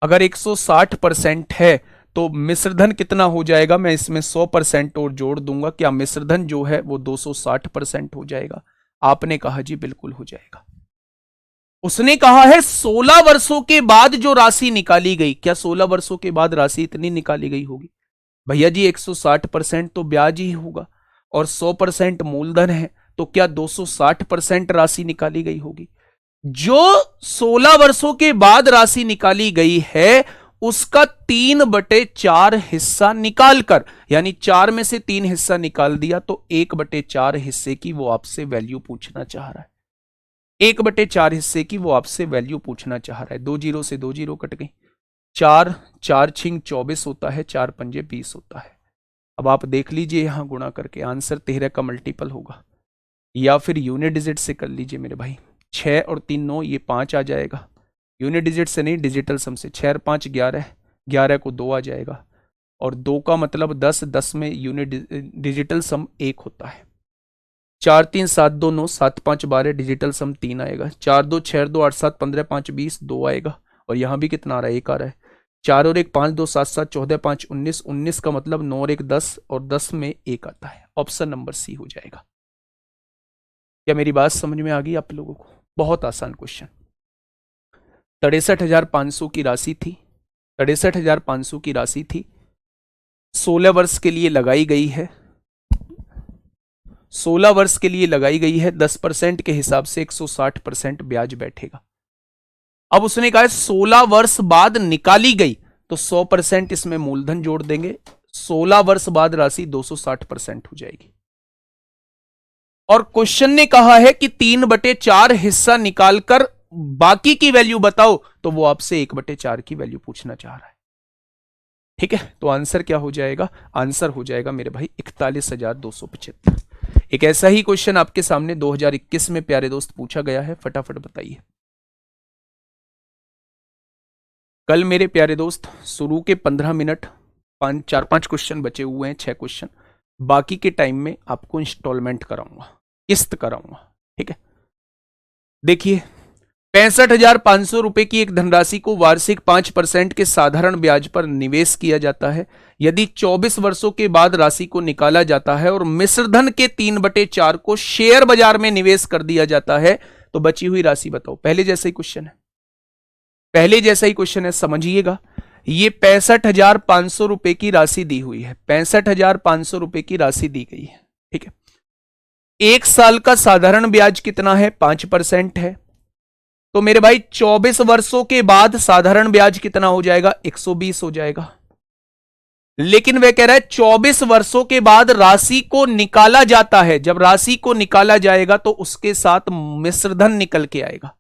S1: अगर 160% है तो मिश्रधन कितना हो जाएगा? मैं इसमें 100% और जोड़ दूंगा, क्या मिश्रधन जो है वो 260% हो जाएगा? आपने कहा जी बिल्कुल हो जाएगा। उसने कहा है 16 वर्षों के बाद जो राशि निकाली गई, क्या 16 वर्षों के बाद राशि इतनी निकाली गई होगी? भैया जी 160% तो ब्याज ही होगा और 100% मूलधन है, तो क्या 260% राशि निकाली गई होगी? जो 16 वर्षों के बाद राशि निकाली गई है उसका 3/4 हिस्सा निकालकर, यानी 4 में से 3 हिस्सा निकाल दिया, तो 1/4 हिस्से की वो आपसे वैल्यू पूछना चाह रहा है। 1/4 हिस्से की वो आपसे वैल्यू पूछना चाह रहा है। 2 जीरो से 2 जीरो कट गई। 4 4 छिंग 24 होता है, 4 पंजे 20 होता है। अब आप देख लीजिए यहां गुणा करके आंसर 13 का मल्टीपल होगा, या फिर यूनिट डिजिट से कर लीजिए मेरे भाई। 6 और 3 9, ये 5 आ जाएगा। यूनिट डिजिट से नहीं, डिजिटल सम से। 6 और 5 11, 11 को 2 आ जाएगा, और 2 का मतलब 10, 10 में यूनिट डिजिटल सम 1 होता है। 4 3 7 2 9, 7 5 12, डिजिटल सम 3 आएगा। 4 2 6 2 8 7 15 5 20, 2 आएगा। और यहां भी कितना आ रहा है? 1 आ रहा है। 4 और 1 5 2 7 7 14 5 19, 19 का मतलब 9 और 1 10, और 10 में 1 आता है। ऑप्शन नंबर सी हो जाएगा। क्या मेरी बात समझ में आ गई आप लोगों को? बहुत आसान क्वेश्चन। 63,500 की राशि थी, 63,500 की राशि थी, 16 वर्ष के लिए लगाई गई है। 16 वर्ष के लिए लगाई गई है। 10% के हिसाब से 160% ब्याज बैठेगा। अब उसने कहा 16 वर्ष बाद निकाली गई, तो 100% इसमें मूलधन जोड़ देंगे। 16 वर्ष बाद राशि 260% हो जाएगी। और क्वेश्चन ने कहा है कि 3/4 हिस्सा निकालकर बाकी की वैल्यू बताओ, तो वो आपसे 1/4 की वैल्यू पूछना चाह रहा है। ठीक है, तो आंसर क्या हो जाएगा? आंसर हो जाएगा मेरे भाई 41,275। एक ऐसा ही क्वेश्चन आपके सामने 2021 में प्यारे दोस्त पूछा गया है, फटाफट बताइए। कल मेरे प्यारे दोस्त शुरू के 15 मिनट 4-5 क्वेश्चन बचे हुए हैं, 6 क्वेश्चन। बाकी के टाइम में आपको इंस्टॉलमेंट कराऊंगा, किस्त कराऊंगा। ठीक है, देखिए 65,500 रुपए की एक धनराशि को वार्षिक 5% के साधारण ब्याज पर निवेश किया जाता है। यदि 24 वर्षों के बाद राशि को निकाला जाता है और मिश्रधन के 3/4 को शेयर बाजार में निवेश कर दिया जाता है, तो बची हुई राशि बताओ। पहले जैसा ही क्वेश्चन है, पहले जैसा ही क्वेश्चन है, समझिएगा। ये 65,500 रुपए की राशि दी हुई है, 65,500 रुपए की राशि दी गई है। ठीक है, एक साल का साधारण ब्याज कितना है? 5% है। तो मेरे भाई 24 वर्षों के बाद साधारण ब्याज कितना हो जाएगा? 120 हो जाएगा। लेकिन वह कह रहा है 24 वर्षों के बाद राशि को निकाला जाता है। जब राशि को निकाला जाएगा तो उसके साथ मिश्रधन निकल के आएगा।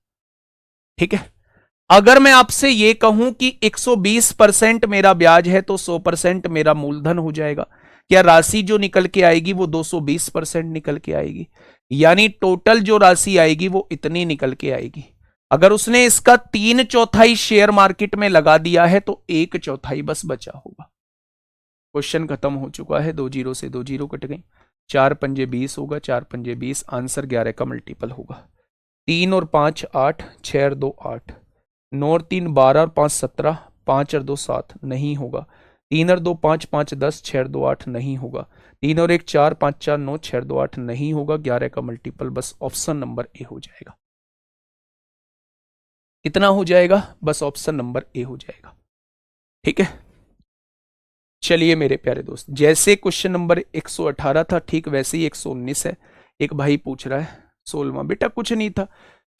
S1: ठीक है, अगर मैं आपसे यह कहूं कि 120% मेरा ब्याज है तो 100% मेरा मूलधन हो जाएगा, क्या राशि जो निकल के आएगी वो 220% निकल के आएगी? यानी टोटल जो राशि आएगी वो इतनी निकल के आएगी। अगर उसने इसका 3/4 शेयर मार्केट में लगा दिया है तो 1/4 बस बचा होगा। क्वेश्चन खत्म हो चुका है। 2 जीरो से 2 जीरो कट गई। 4 पंजे 20 होगा, 4 पंजे 20, आंसर 11 का मल्टीपल होगा। 3 और 5 8, 6 और 2 8, 9 और 3 12 और 5 17, 5 और 2 7 नहीं होगा। 3 और 2 5 5 10, 6 और 2 8 नहीं होगा। 3 और 1 4, 5 4 9, 6 और 2 8 नहीं होगा। 11 का मल्टीपल बस ऑप्शन नंबर ए हो जाएगा। कितना हो जाएगा? बस ऑप्शन नंबर ए हो जाएगा। ठीक है, चलिए मेरे प्यारे दोस्त, जैसे क्वेश्चन नंबर 118 था ठीक वैसे ही 119 है। एक भाई पूछ रहा है 16वां। बेटा कुछ नहीं था,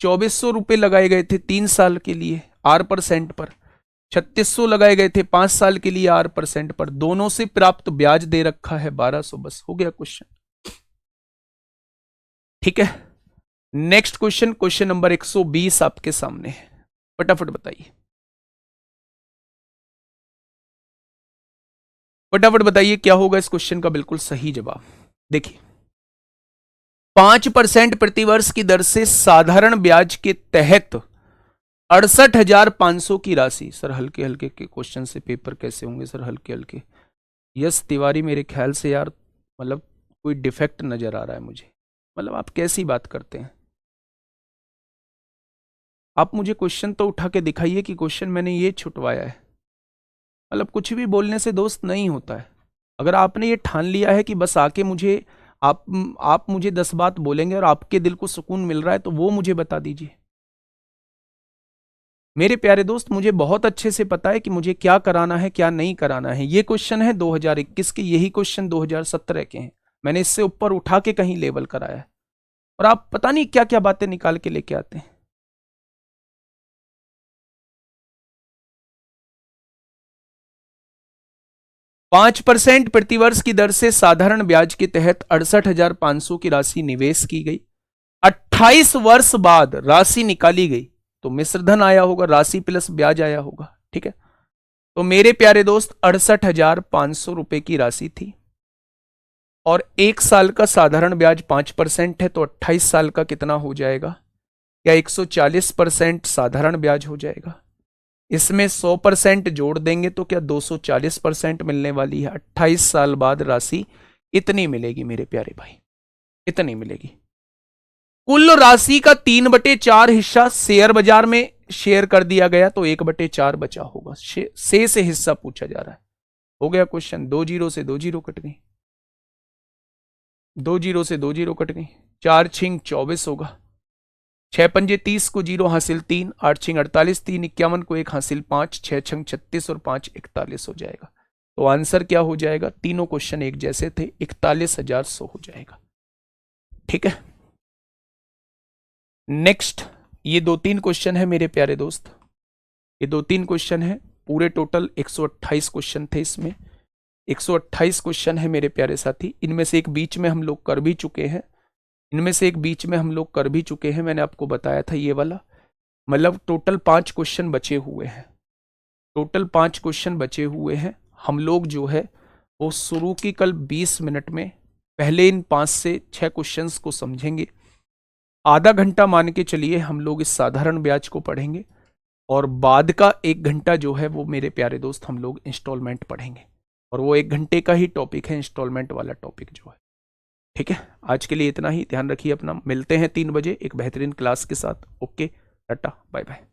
S1: 2400 रुपए लगाए गए थे 3 साल के लिए R% पर, 3600 लगाए गए थे 5 साल के लिए R% पर, दोनों से प्राप्त ब्याज दे रखा है 1200। बस हो गया क्वेश्चन। ठीक है, नेक्स्ट क्वेश्चन, क्वेश्चन नंबर 120 आपके सामने है, फटाफट बताइए, फटाफट बताइए क्या होगा इस क्वेश्चन का बिल्कुल सही जवाब। देखिए 5% प्रतिवर्ष की दर से साधारण ब्याज के तहत 68,500 की राशि। सर हल्के हल्के के क्वेश्चन से पेपर कैसे होंगे सर? हल्के हल्के। यस तिवारी, मेरे ख्याल से यार मतलब कोई डिफेक्ट नजर आ रहा है मुझे। मतलब आप कैसी बात करते हैं? आप मुझे क्वेश्चन तो उठा के दिखाइए कि क्वेश्चन मैंने ये छुटवाया है। मतलब कुछ भी बोलने से दोस्त नहीं होता है। अगर आपने ये ठान लिया है कि बस आके मुझे आप मुझे 10 बात बोलेंगे और आपके दिल को सुकून मिल रहा है, तो वो मुझे बता दीजिए। मेरे प्यारे दोस्त, मुझे बहुत अच्छे से पता है कि मुझे क्या कराना है क्या नहीं कराना है। ये क्वेश्चन है 2021 के, यही क्वेश्चन 2017 के हैं। मैंने इससे ऊपर उठा के कहीं लेवल कराया है, और आप पता नहीं क्या क्या बातें निकाल के लेके आते हैं। पांच % प्रतिवर्ष की दर से साधारण ब्याज के तहत 68,500 की राशि निवेश की गई। 28 वर्ष बाद राशि निकाली गई तो मिश्रधन आया होगा, राशि प्लस ब्याज आया होगा। ठीक है, तो मेरे प्यारे दोस्त 68,500 रुपए की राशि थी, और एक साल का साधारण ब्याज 5% है, तो 28 साल का कितना हो जाएगा? या 140% साधारण ब्याज हो जाएगा। इसमें 100% जोड़ देंगे तो क्या 240% मिलने वाली है। 28 साल बाद राशि इतनी मिलेगी मेरे प्यारे भाई, इतनी मिलेगी। कुल राशि का 3/4 हिस्सा शेयर बाजार में शेयर कर दिया गया, तो 1/4 बचा होगा। से हिस्सा पूछा जा रहा है। हो गया क्वेश्चन। 2 जीरो से 2 जीरो कट गई, 2 जीरो से 2 जीरो कट गई। 4 छिंग 24 होगा, 6 पंजे 30 को 0 हासिल 3, 8 छिंग 48, 3 51 को 1 हासिल 5, 6 छंग 36 और 5 41 हो जाएगा। तो आंसर क्या हो जाएगा? तीनों क्वेश्चन एक जैसे थे, 41,100 हो जाएगा। ठीक है, नेक्स्ट। ये 2-3 क्वेश्चन है मेरे प्यारे दोस्त, ये 2-3 क्वेश्चन है। पूरे टोटल 128 क्वेश्चन थे इसमें, 128 क्वेश्चन है मेरे प्यारे साथी। इनमें से एक बीच में हम लोग कर भी चुके हैं, मैंने आपको बताया था ये वाला। मतलब टोटल 5 क्वेश्चन बचे हुए हैं, हम लोग जो है वो शुरू की कल 20 मिनट में पहले इन 5 से 6 क्वेश्चंस को समझेंगे। आधा घंटा मान के चलिए हम लोग इस साधारण ब्याज को पढ़ेंगे, और बाद का 1 घंटा जो है वो मेरे प्यारे दोस्त हम लोग इंस्टॉलमेंट पढ़ेंगे, और वो 1 घंटे का ही टॉपिक है इंस्टॉलमेंट वाला टॉपिक जो है। ठीक है, आज के लिए इतना ही। ध्यान रखिए अपना, मिलते हैं 3 बजे एक बेहतरीन क्लास के साथ। Okay, tata bye bye.